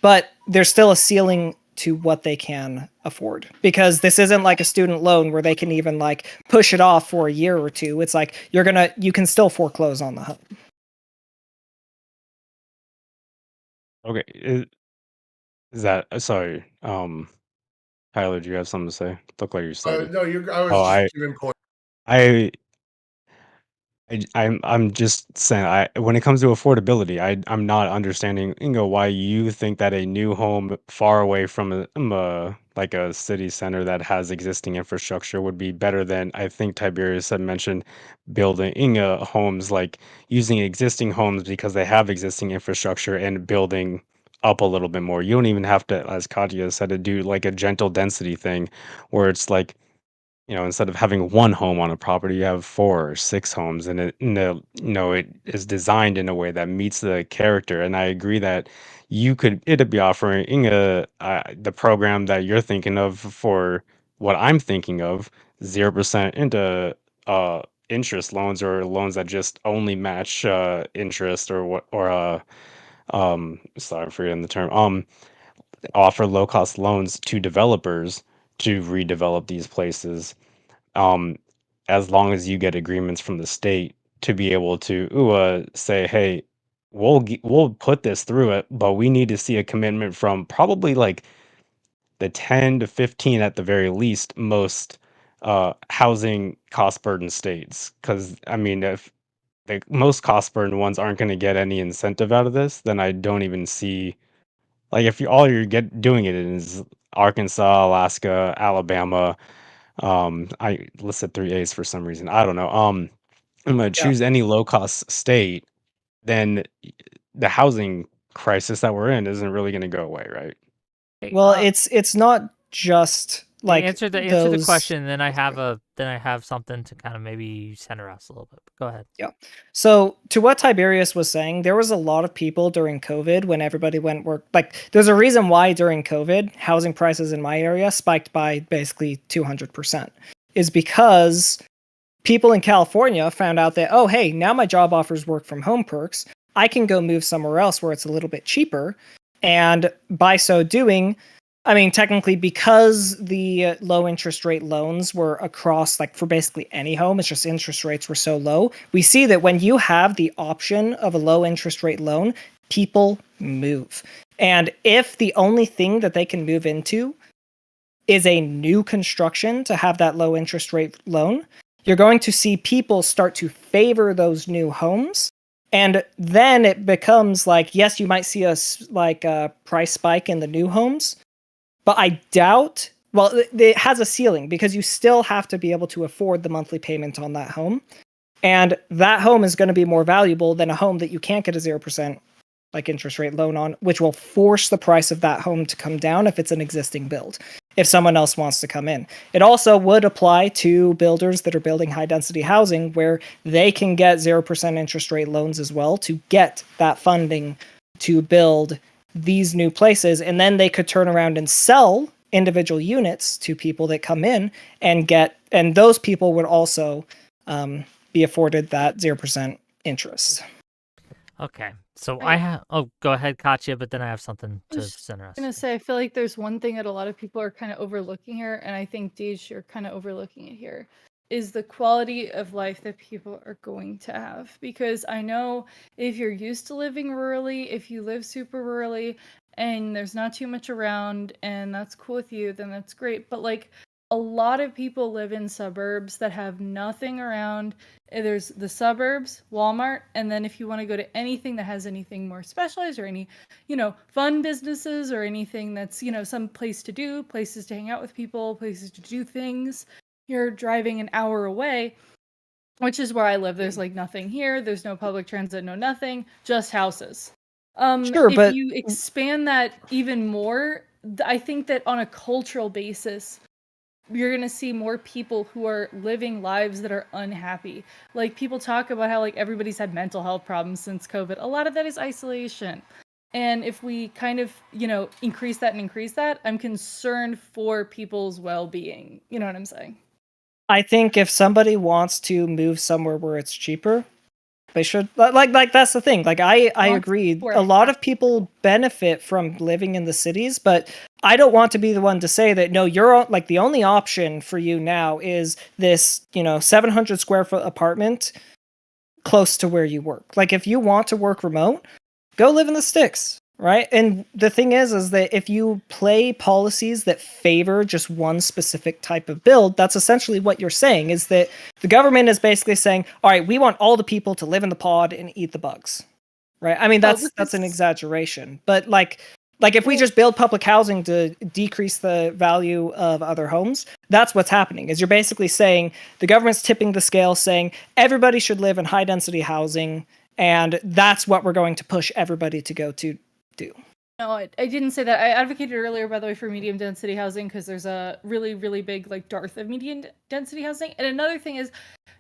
but there's still a ceiling to what they can afford, because this isn't like a student loan where they can even like push it off for a year or two. It's like you can still foreclose on the home. Okay. Is that sorry, Tyler, do you have something to say? Looked like you said it. No, I was Oh, just giving point. I I'm just saying, when it comes to affordability, I'm not understanding, why you think that a new home far away from like a city center that has existing infrastructure would be better than, I think Tiberius had mentioned, building homes, like using existing homes because they have existing infrastructure and building up a little bit more. You don't even have to, as Katya said, to do like a gentle density thing where it's like, instead of having one home on a property, you have 4 or 6 homes, and it is designed in a way that meets the character. And I agree that it'd be offering the program that you're thinking of for what I'm thinking of, 0% into interest loans, or loans that just only match interest, or what, or sorry, I'm forgetting the term. Offer low cost loans to developers to redevelop these places, um, as long as you get agreements from the state to be able to say, hey, we'll put this through it, but we need to see a commitment from probably like the 10 to 15 at the very least, most housing cost burden states. Because I mean, if the most cost burden ones aren't going to get any incentive out of this, then I don't even see, like, if all you're doing it in is Arkansas, Alaska, Alabama. I listed 3 A's for some reason. I don't know. I'm gonna Yeah. choose any low cost state, then the housing crisis that we're in isn't really going to go away, right? Hey, Well, it's not just like answer the those... question, then I have something to kind of maybe center us a little bit. Go ahead. Yeah. So to what Tiberius was saying, there was a lot of people during COVID when everybody went work. Like, there's a reason why during COVID, housing prices in my area spiked by basically 200%. Is because people in California found out that, oh, hey, now my job offers work from home perks. I can go move somewhere else where it's a little bit cheaper. And by so doing, I mean, technically, because the low interest rate loans were across, like, for basically any home, it's just interest rates were so low. We see that when you have the option of a low interest rate loan, people move. And if the only thing that they can move into is a new construction to have that low interest rate loan, you're going to see people start to favor those new homes. And then it becomes like, yes, you might see a price spike in the new homes, but I doubt, well, it has a ceiling because you still have to be able to afford the monthly payment on that home. And that home is going to be more valuable than a home that you can't get a 0% like interest rate loan on, which will force the price of that home to come down if it's an existing build, if someone else wants to come in. It also would apply to builders that are building high density housing where they can get 0% interest rate loans as well to get that funding to build these new places, and then they could turn around and sell individual units to people that come in and those people would also be afforded that 0% interest. Okay, so I have. Oh, go ahead, Katya. But then I have something to center us. I'm gonna say I feel like there's one thing that a lot of people are kind of overlooking here, and I think Deej, you're kind of overlooking it here, is the quality of life that people are going to have. Because I know if you're used to living rurally, if you live super rurally, and there's not too much around, and that's cool with you, then that's great. But like, a lot of people live in suburbs that have nothing around. There's the suburbs, Walmart, and then if you want to go to anything that has anything more specialized or any, fun businesses or anything that's, some place to do, places to hang out with people, places to do things, you're driving an hour away, which is where I live. There's like nothing here. There's no public transit, no nothing, just houses. Sure, but if you expand that even more, I think that on a cultural basis, you're going to see more people who are living lives that are unhappy. Like, people talk about how, like, everybody's had mental health problems since COVID. A lot of that is isolation. And if we kind of, increase that, I'm concerned for people's well-being. You know what I'm saying? I think if somebody wants to move somewhere where it's cheaper, they should. Like that's the thing. Like, I agree. A lot of people benefit from living in the cities, but I don't want to be the one to say that, no, you're like, the only option for you now is this, 700 square foot apartment close to where you work. Like, if you want to work remote, go live in the sticks. Right. And the thing is that if you play policies that favor just one specific type of build, that's essentially what you're saying, is that the government is basically saying, all right, we want all the people to live in the pod and eat the bugs. Right. I mean, that's an exaggeration. But like if we just build public housing to decrease the value of other homes, that's what's happening, is you're basically saying the government's tipping the scale, saying everybody should live in high density housing. And that's what we're going to push everybody to go to do. No, I didn't say that. I advocated earlier, by the way, for medium density housing because there's a really, really big dearth of medium density housing. And another thing is,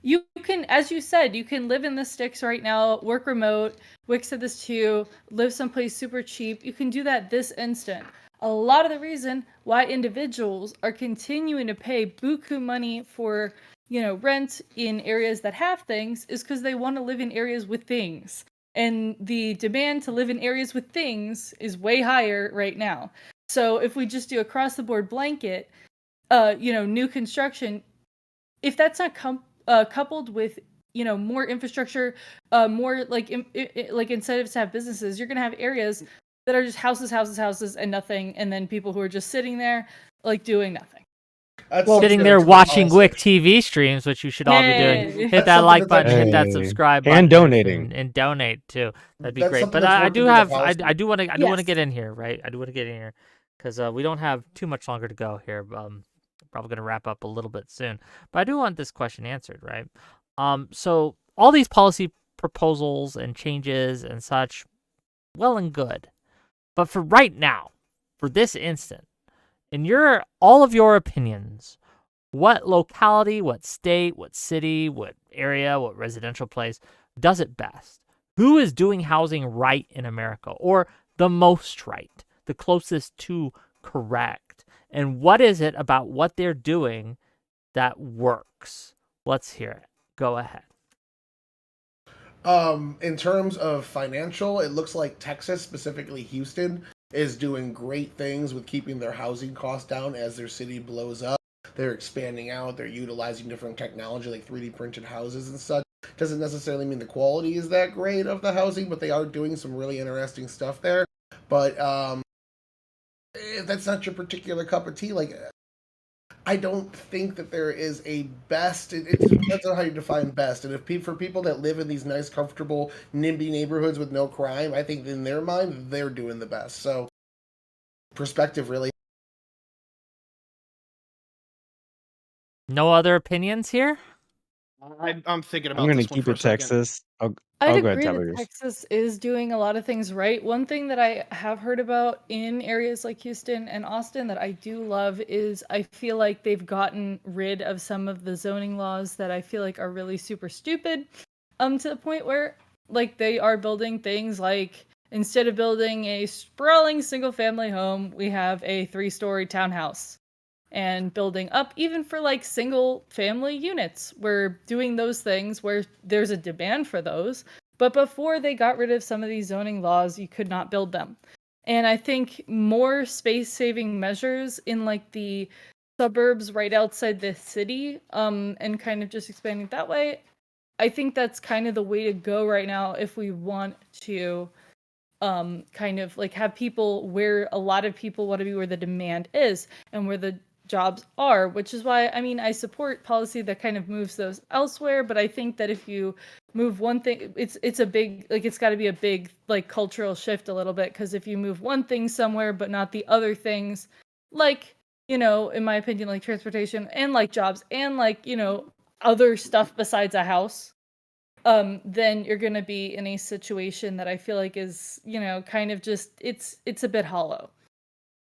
you can, as you said, you can live in the sticks right now, work remote. Wick said this too. Live someplace super cheap. You can do that this instant. A lot of the reason why individuals are continuing to pay buku money for, rent in areas that have things is because they want to live in areas with things. And the demand to live in areas with things is way higher right now. So if we just do across the board blanket, new construction, if that's not coupled with, more infrastructure, more like incentives to have businesses, you're going to have areas that are just houses, and nothing. And then people who are just sitting there, doing nothing. Sitting there watching Wick TV streams, which you should all be doing. Hit that like button, hit that subscribe button, and donating, and donate too. That'd be great. But I do want to get in here, right? I do want to get in here because we don't have too much longer to go here. Probably going to wrap up a little bit soon, but I do want this question answered, right? So all these policy proposals and changes and such, well and good. But for right now, for this instant, in all of your opinions, what locality, what state, what city, what area, what residential place does it best? Who is doing housing right in America, or the most right, the closest to correct? And what is it about what they're doing that works? Let's hear it. Go ahead. In terms of financial, it looks like Texas, specifically Houston, is doing great things with keeping their housing costs down as their city blows up. They're expanding out. They're utilizing different technology like 3D printed houses and such. Doesn't necessarily mean the quality is that great of the housing, but they are doing some really interesting stuff there. But if that's not your particular cup of tea, like, I don't think that there is a best. It depends on how you define best. And for people that live in these nice, comfortable, NIMBY neighborhoods with no crime, I think in their mind they're doing the best. So, perspective, really. No other opinions here? I'm thinking about I'm gonna this one keep for a it second. Texas. I'd I'll go ahead, agree Tyler. that Yours. Texas is doing a lot of things right. One thing that I have heard about in areas like Houston and Austin that I do love is I feel like they've gotten rid of some of the zoning laws that I feel like are really super stupid. To the point where like they are building things like instead of building a sprawling single family home, we have a 3-story townhouse. And building up even for like single family units. We're doing those things where there's a demand for those. But before they got rid of some of these zoning laws, you could not build them. And I think more space saving measures in like the suburbs right outside the city, and kind of just expanding that way. I think that's kind of the way to go right now if we want to kind of like have people where a lot of people want to be, where the demand is and where the jobs are, which is why I support policy that kind of moves those elsewhere. But I think that if you move one thing, it's a big, like, it's got to be a big like cultural shift a little bit, because if you move one thing somewhere but not the other things, like, in my opinion, like transportation and like jobs and like, other stuff besides a house, then you're going to be in a situation that I feel like is, kind of just, it's a bit hollow.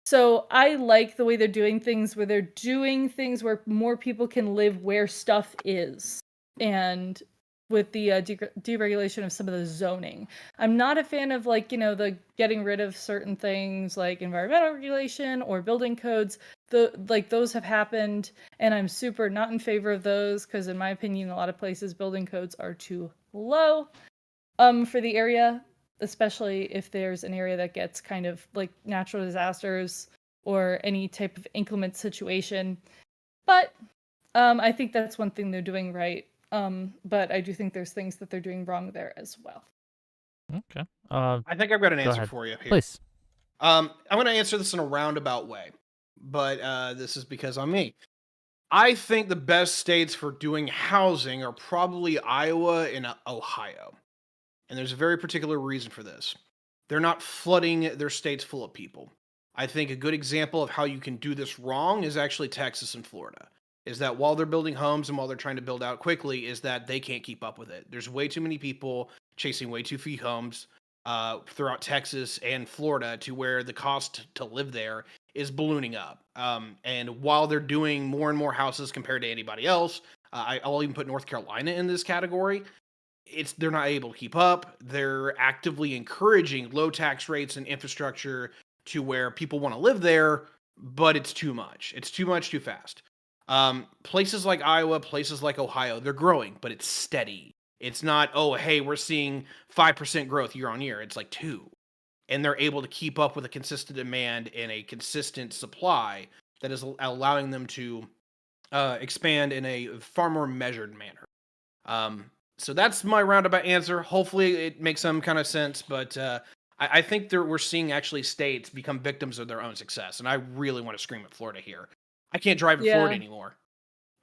So I like the way they're doing things, where they're doing things where more people can live where stuff is. And with the deregulation of some of the zoning. I'm not a fan of like, the getting rid of certain things like environmental regulation or building codes. Those have happened, and I'm super not in favor of those, because in my opinion, a lot of places building codes are too low for the area, especially if there's an area that gets kind of like natural disasters or any type of inclement situation. But I think that's one thing they're doing right. But I do think there's things that they're doing wrong there as well. Okay. I think I've got an Go answer ahead. for you here. Please. I'm going to answer this in a roundabout way, but this is because I'm me. I think the best states for doing housing are probably Iowa and Ohio. And there's a very particular reason for this. They're not flooding their states full of people. I think a good example of how you can do this wrong is actually Texas and Florida. Is that while they're building homes and while they're trying to build out quickly, is that they can't keep up with it. There's way too many people chasing way too few homes throughout Texas and Florida, to where the cost to live there is ballooning up. And while they're doing more and more houses compared to anybody else, I'll even put North Carolina in this category. They're not able to keep up. They're actively encouraging low tax rates and infrastructure to where people want to live there, but it's too much. It's too much too fast. Places like Iowa, places like Ohio, they're growing, but it's steady. It's not, oh, hey, we're seeing 5% growth year on year. It's like 2. And they're able to keep up with a consistent demand and a consistent supply that is allowing them to expand in a far more measured manner. So that's my roundabout answer. Hopefully it makes some kind of sense, but I think we're seeing actually states become victims of their own success, and I really want to scream at Florida here. I can't drive in Florida anymore.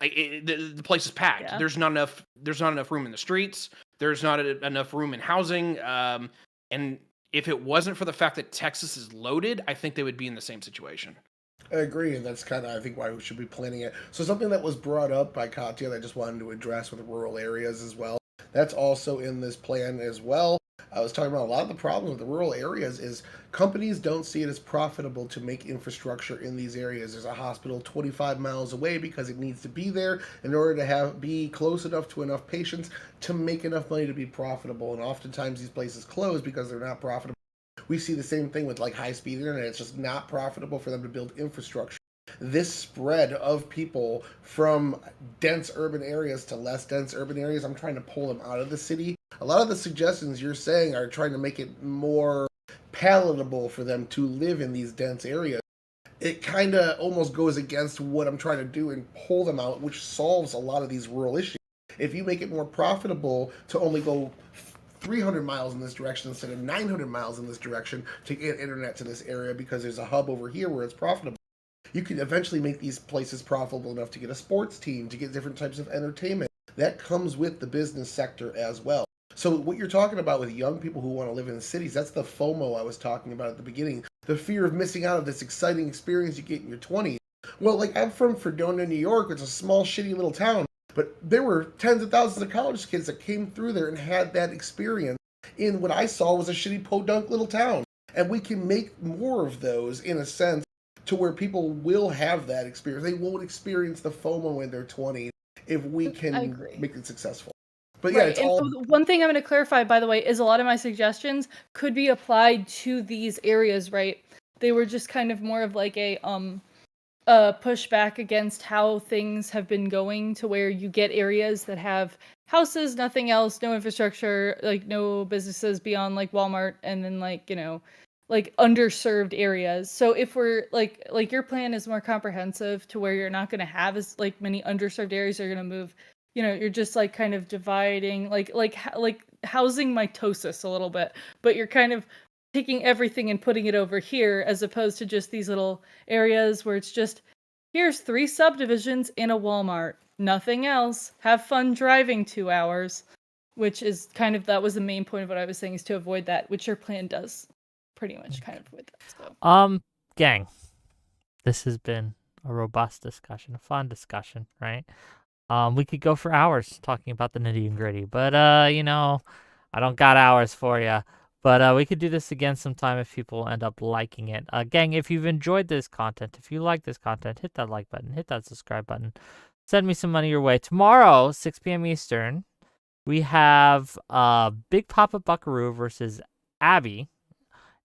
The place is packed. Yeah. There's not enough room in the streets. There's not enough room in housing. And if it wasn't for the fact that Texas is loaded, I think they would be in the same situation. I agree, and that's kind of, I think, why we should be planning it. So something that was brought up by Katya that I just wanted to address with rural areas as well, that's also in this plan as well. I was talking about a lot of the problem with the rural areas is companies don't see it as profitable to make infrastructure in these areas. There's a hospital 25 miles away because it needs to be there in order to be close enough to enough patients to make enough money to be profitable. And oftentimes these places close because they're not profitable. We see the same thing with like high-speed internet. It's just not profitable for them to build infrastructure. This spread of people from dense urban areas to less dense urban areas, I'm trying to pull them out of the city. A lot of the suggestions you're saying are trying to make it more palatable for them to live in these dense areas. It kind of almost goes against what I'm trying to do and pull them out, which solves a lot of these rural issues. If you make it more profitable to only go 300 miles in this direction instead of 900 miles in this direction to get internet to this area because there's a hub over here where it's profitable, you can eventually make these places profitable enough to get a sports team, to get different types of entertainment. That comes with the business sector as well. So what you're talking about with young people who want to live in the cities, that's the FOMO I was talking about at the beginning. The fear of missing out of this exciting experience you get in your 20s. Well, like I'm from Fredonia, New York. It's a small, shitty little town. But there were tens of thousands of college kids that came through there and had that experience in what I saw was a shitty podunk little town. And we can make more of those in a sense to where people will have that experience. They won't experience the FOMO in their 20s if we can make it successful. But yeah, it's all... One thing I'm going to clarify, by the way, is a lot of my suggestions could be applied to these areas, right? They were just kind of more of like a pushback against how things have been going, to where you get areas that have houses, nothing else, no infrastructure, like no businesses beyond like Walmart, and then like, you know, like underserved areas. So if we're like your plan is more comprehensive to where you're not going to have as like many underserved areas, you're going to move, you know, you're just like kind of dividing like housing mitosis a little bit, but you're kind of taking everything and putting it over here, as opposed to just these little areas where it's just, here's 3 subdivisions in a Walmart, nothing else, have fun driving 2 hours, which is kind of, that was the main point of what I was saying, is to avoid that, which your plan does pretty much kind of avoid that. So. Gang, this has been a robust discussion, a fun discussion, right? We could go for hours talking about the nitty and gritty, but you know, I don't got hours for you. But we could do this again sometime if people end up liking it. Gang, if you've enjoyed this content, if you like this content, hit that like button, hit that subscribe button. Send me some money your way. Tomorrow, 6 p.m. Eastern, we have Big Papa Buckaroo versus Abby.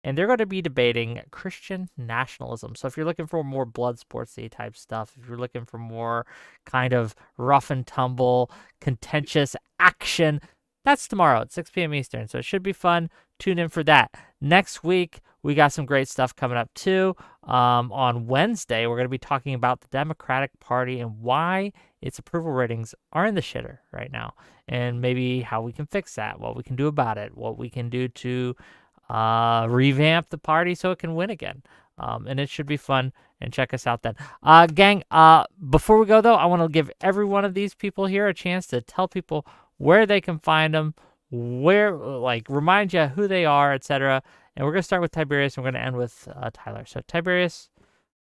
And they're going to be debating Christian nationalism. So if you're looking for more blood sportsy type stuff, if you're looking for more kind of rough and tumble, contentious action, that's tomorrow at 6 p.m. Eastern. So it should be fun. Tune in for that. Next week, we got some great stuff coming up too. On Wednesday, we're going to be talking about the Democratic Party and why its approval ratings are in the shitter right now. And maybe how we can fix that, what we can do about it, what we can do to revamp the party so it can win again. And it should be fun, and check us out then. Gang, before we go though, I want to give every one of these people here a chance to tell people where they can find them, where, like, remind you who they are, etc. And we're going to start with Tiberius, and we're going to end with Tyler. So Tiberius,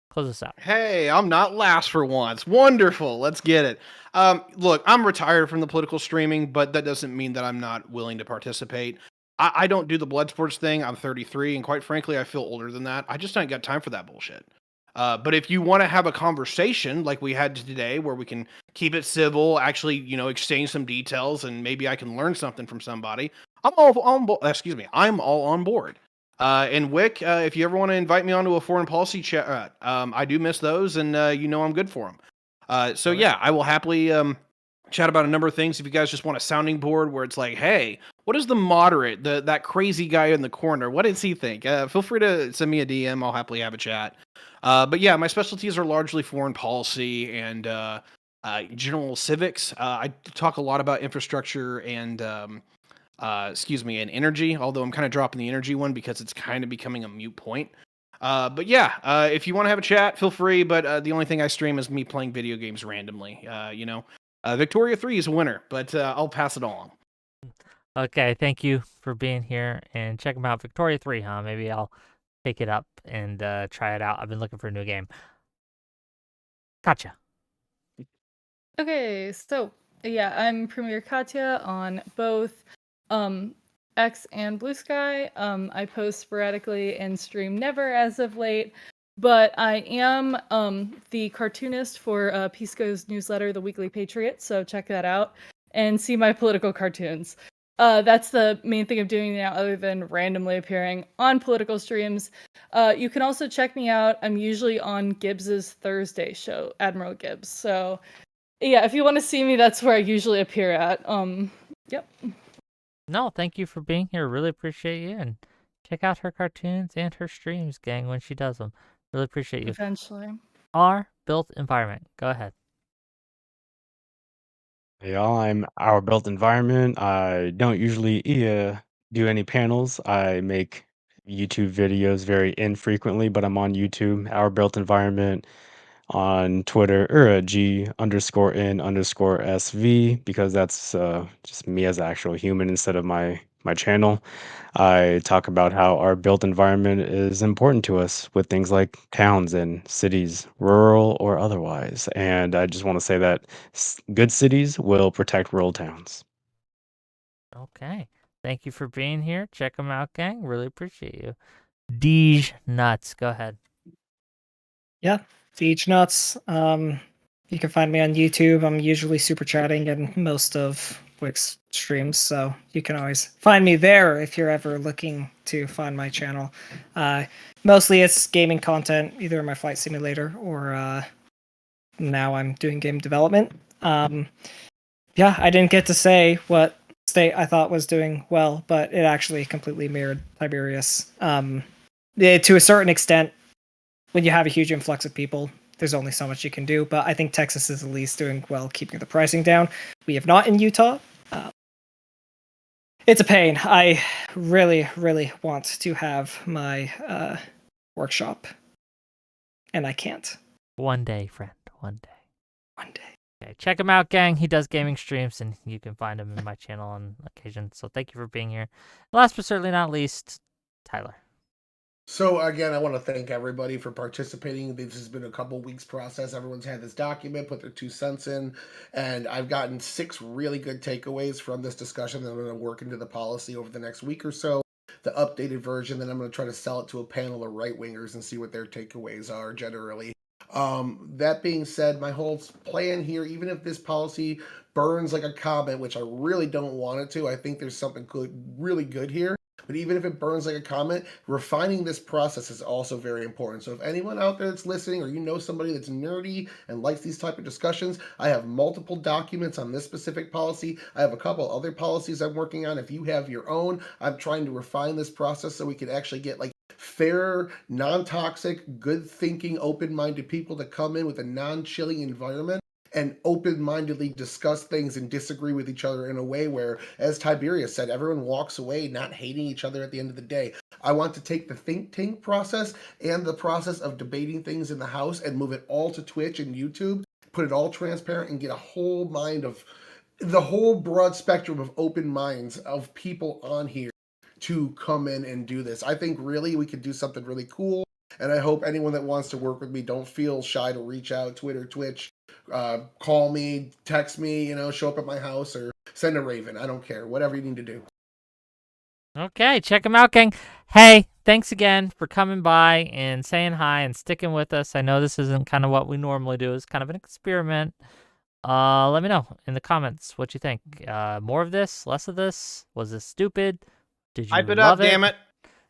close us out. Hey, I'm not last for once. Wonderful. Let's get it. Look, I'm retired from the political streaming, but that doesn't mean that I'm not willing to participate. I don't do the blood sports thing. I'm 33, and quite frankly, I feel older than that. I just ain't got time for that bullshit. But if you want to have a conversation like we had today, where we can keep it civil, actually, you know, exchange some details, and maybe I can learn something from somebody, I'm all on board. I'm all on board. And Wick, if you ever want to invite me onto a foreign policy chat, I do miss those, and you know I'm good for them. So yeah, I will happily chat about a number of things. If you guys just want a sounding board where it's like, hey, what is the moderate, that crazy guy in the corner? What does he think? Feel free to send me a DM. I'll happily have a chat. But yeah, my specialties are largely foreign policy and general civics. I talk a lot about infrastructure and and energy, although I'm kind of dropping the energy one because it's kind of becoming a moot point. But yeah, if you want to have a chat, feel free. But the only thing I stream is me playing video games randomly. Victoria 3 is a winner, but I'll pass it along. Okay, thank you for being here, and check them out. Victoria 3, huh? Maybe I'll pick it up and try it out. I've been looking for a new game. Gotcha. Okay, so yeah, I'm Premier Katya on both X and Blue Sky. I post sporadically and stream never as of late. But I am the cartoonist for Pisco's newsletter, The Weekly Patriot, so check that out and see my political cartoons. That's the main thing I'm doing now, other than randomly appearing on political streams. You can also check me out. I'm usually on Gibbs's Thursday show, Admiral Gibbs. So, yeah, if you want to see me, that's where I usually appear at. Yep. No, thank you for being here. Really appreciate you. And check out her cartoons and her streams, gang, when she does them. Really appreciate you. Eventually. Our built environment. Go ahead. Hey y'all, I'm Our Built Environment. I don't usually do any panels. I make YouTube videos very infrequently, but I'm on YouTube, Our Built Environment, on Twitter, G_N_SV, because that's just me as an actual human instead of my channel. I talk about how our built environment is important to us with things like towns and cities, rural or otherwise. And I just want to say that good cities will protect rural towns. Okay. Thank you for being here. Check them out, gang. Really appreciate you. Deej Nuts. Go ahead. Yeah, Siege Nuts. You can find me on YouTube. I'm usually super chatting in most of Wix streams, so you can always find me there if you're ever looking to find my channel. Mostly it's gaming content, either my flight simulator or now I'm doing game development. Yeah, I didn't get to say what state I thought was doing well, but it actually completely mirrored Tiberius. To a certain extent, when you have a huge influx of people, there's only so much you can do, but I think Texas is at least doing well keeping the pricing down. We have not in Utah. It's a pain. I really, really want to have my workshop, and I can't. One day, friend. One day. One day. Okay, check him out, gang. He does gaming streams, and you can find him in my channel on occasion. So thank you for being here. Last but certainly not least, Tyler. So again, I want to thank everybody for participating. This has been a couple weeks process. Everyone's had this document, put their 2 cents in, and I've gotten 6 really good takeaways from this discussion that I'm going to work into the policy over the next week or so. The updated version, then I'm going to try to sell it to a panel of right-wingers and see what their takeaways are generally. That being said, my whole plan here, even if this policy burns like a comet, which I really don't want it to, I think there's something really good here. But even if it burns like a comet, refining this process is also very important. So if anyone out there that's listening, or you know somebody that's nerdy and likes these type of discussions, I have multiple documents on this specific policy. I have a couple other policies I'm working on. If you have your own, I'm trying to refine this process so we can actually get like fair, non-toxic, good-thinking, open-minded people to come in with a non-chilling environment and open-mindedly discuss things and disagree with each other in a way where, as Tiberius said, everyone walks away not hating each other at the end of the day. I want to take the think tank process and the process of debating things in the House and move it all to Twitch and YouTube, put it all transparent, and get a whole mind of the whole broad spectrum of open minds of people on here to come in and do this. I think really we could do something really cool, and I hope anyone that wants to work with me, don't feel shy to reach out, Twitter, Twitch, call me, text me, show up at my house, or send a raven. I don't care. Whatever you need to do. Okay, check him out, gang. Hey, thanks again for coming by and saying hi and sticking with us. I know this isn't kind of what we normally do. It's kind of an experiment. Let me know in the comments what you think. More of this? Less of this? Was this stupid? Did you Hype it love up, damn it.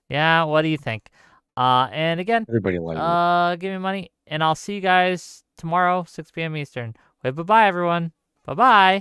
Yeah, what do you think? And again, Everybody like give me money, and I'll see you guys tomorrow, 6 p.m. Eastern. Wait, bye-bye, everyone. Bye-bye.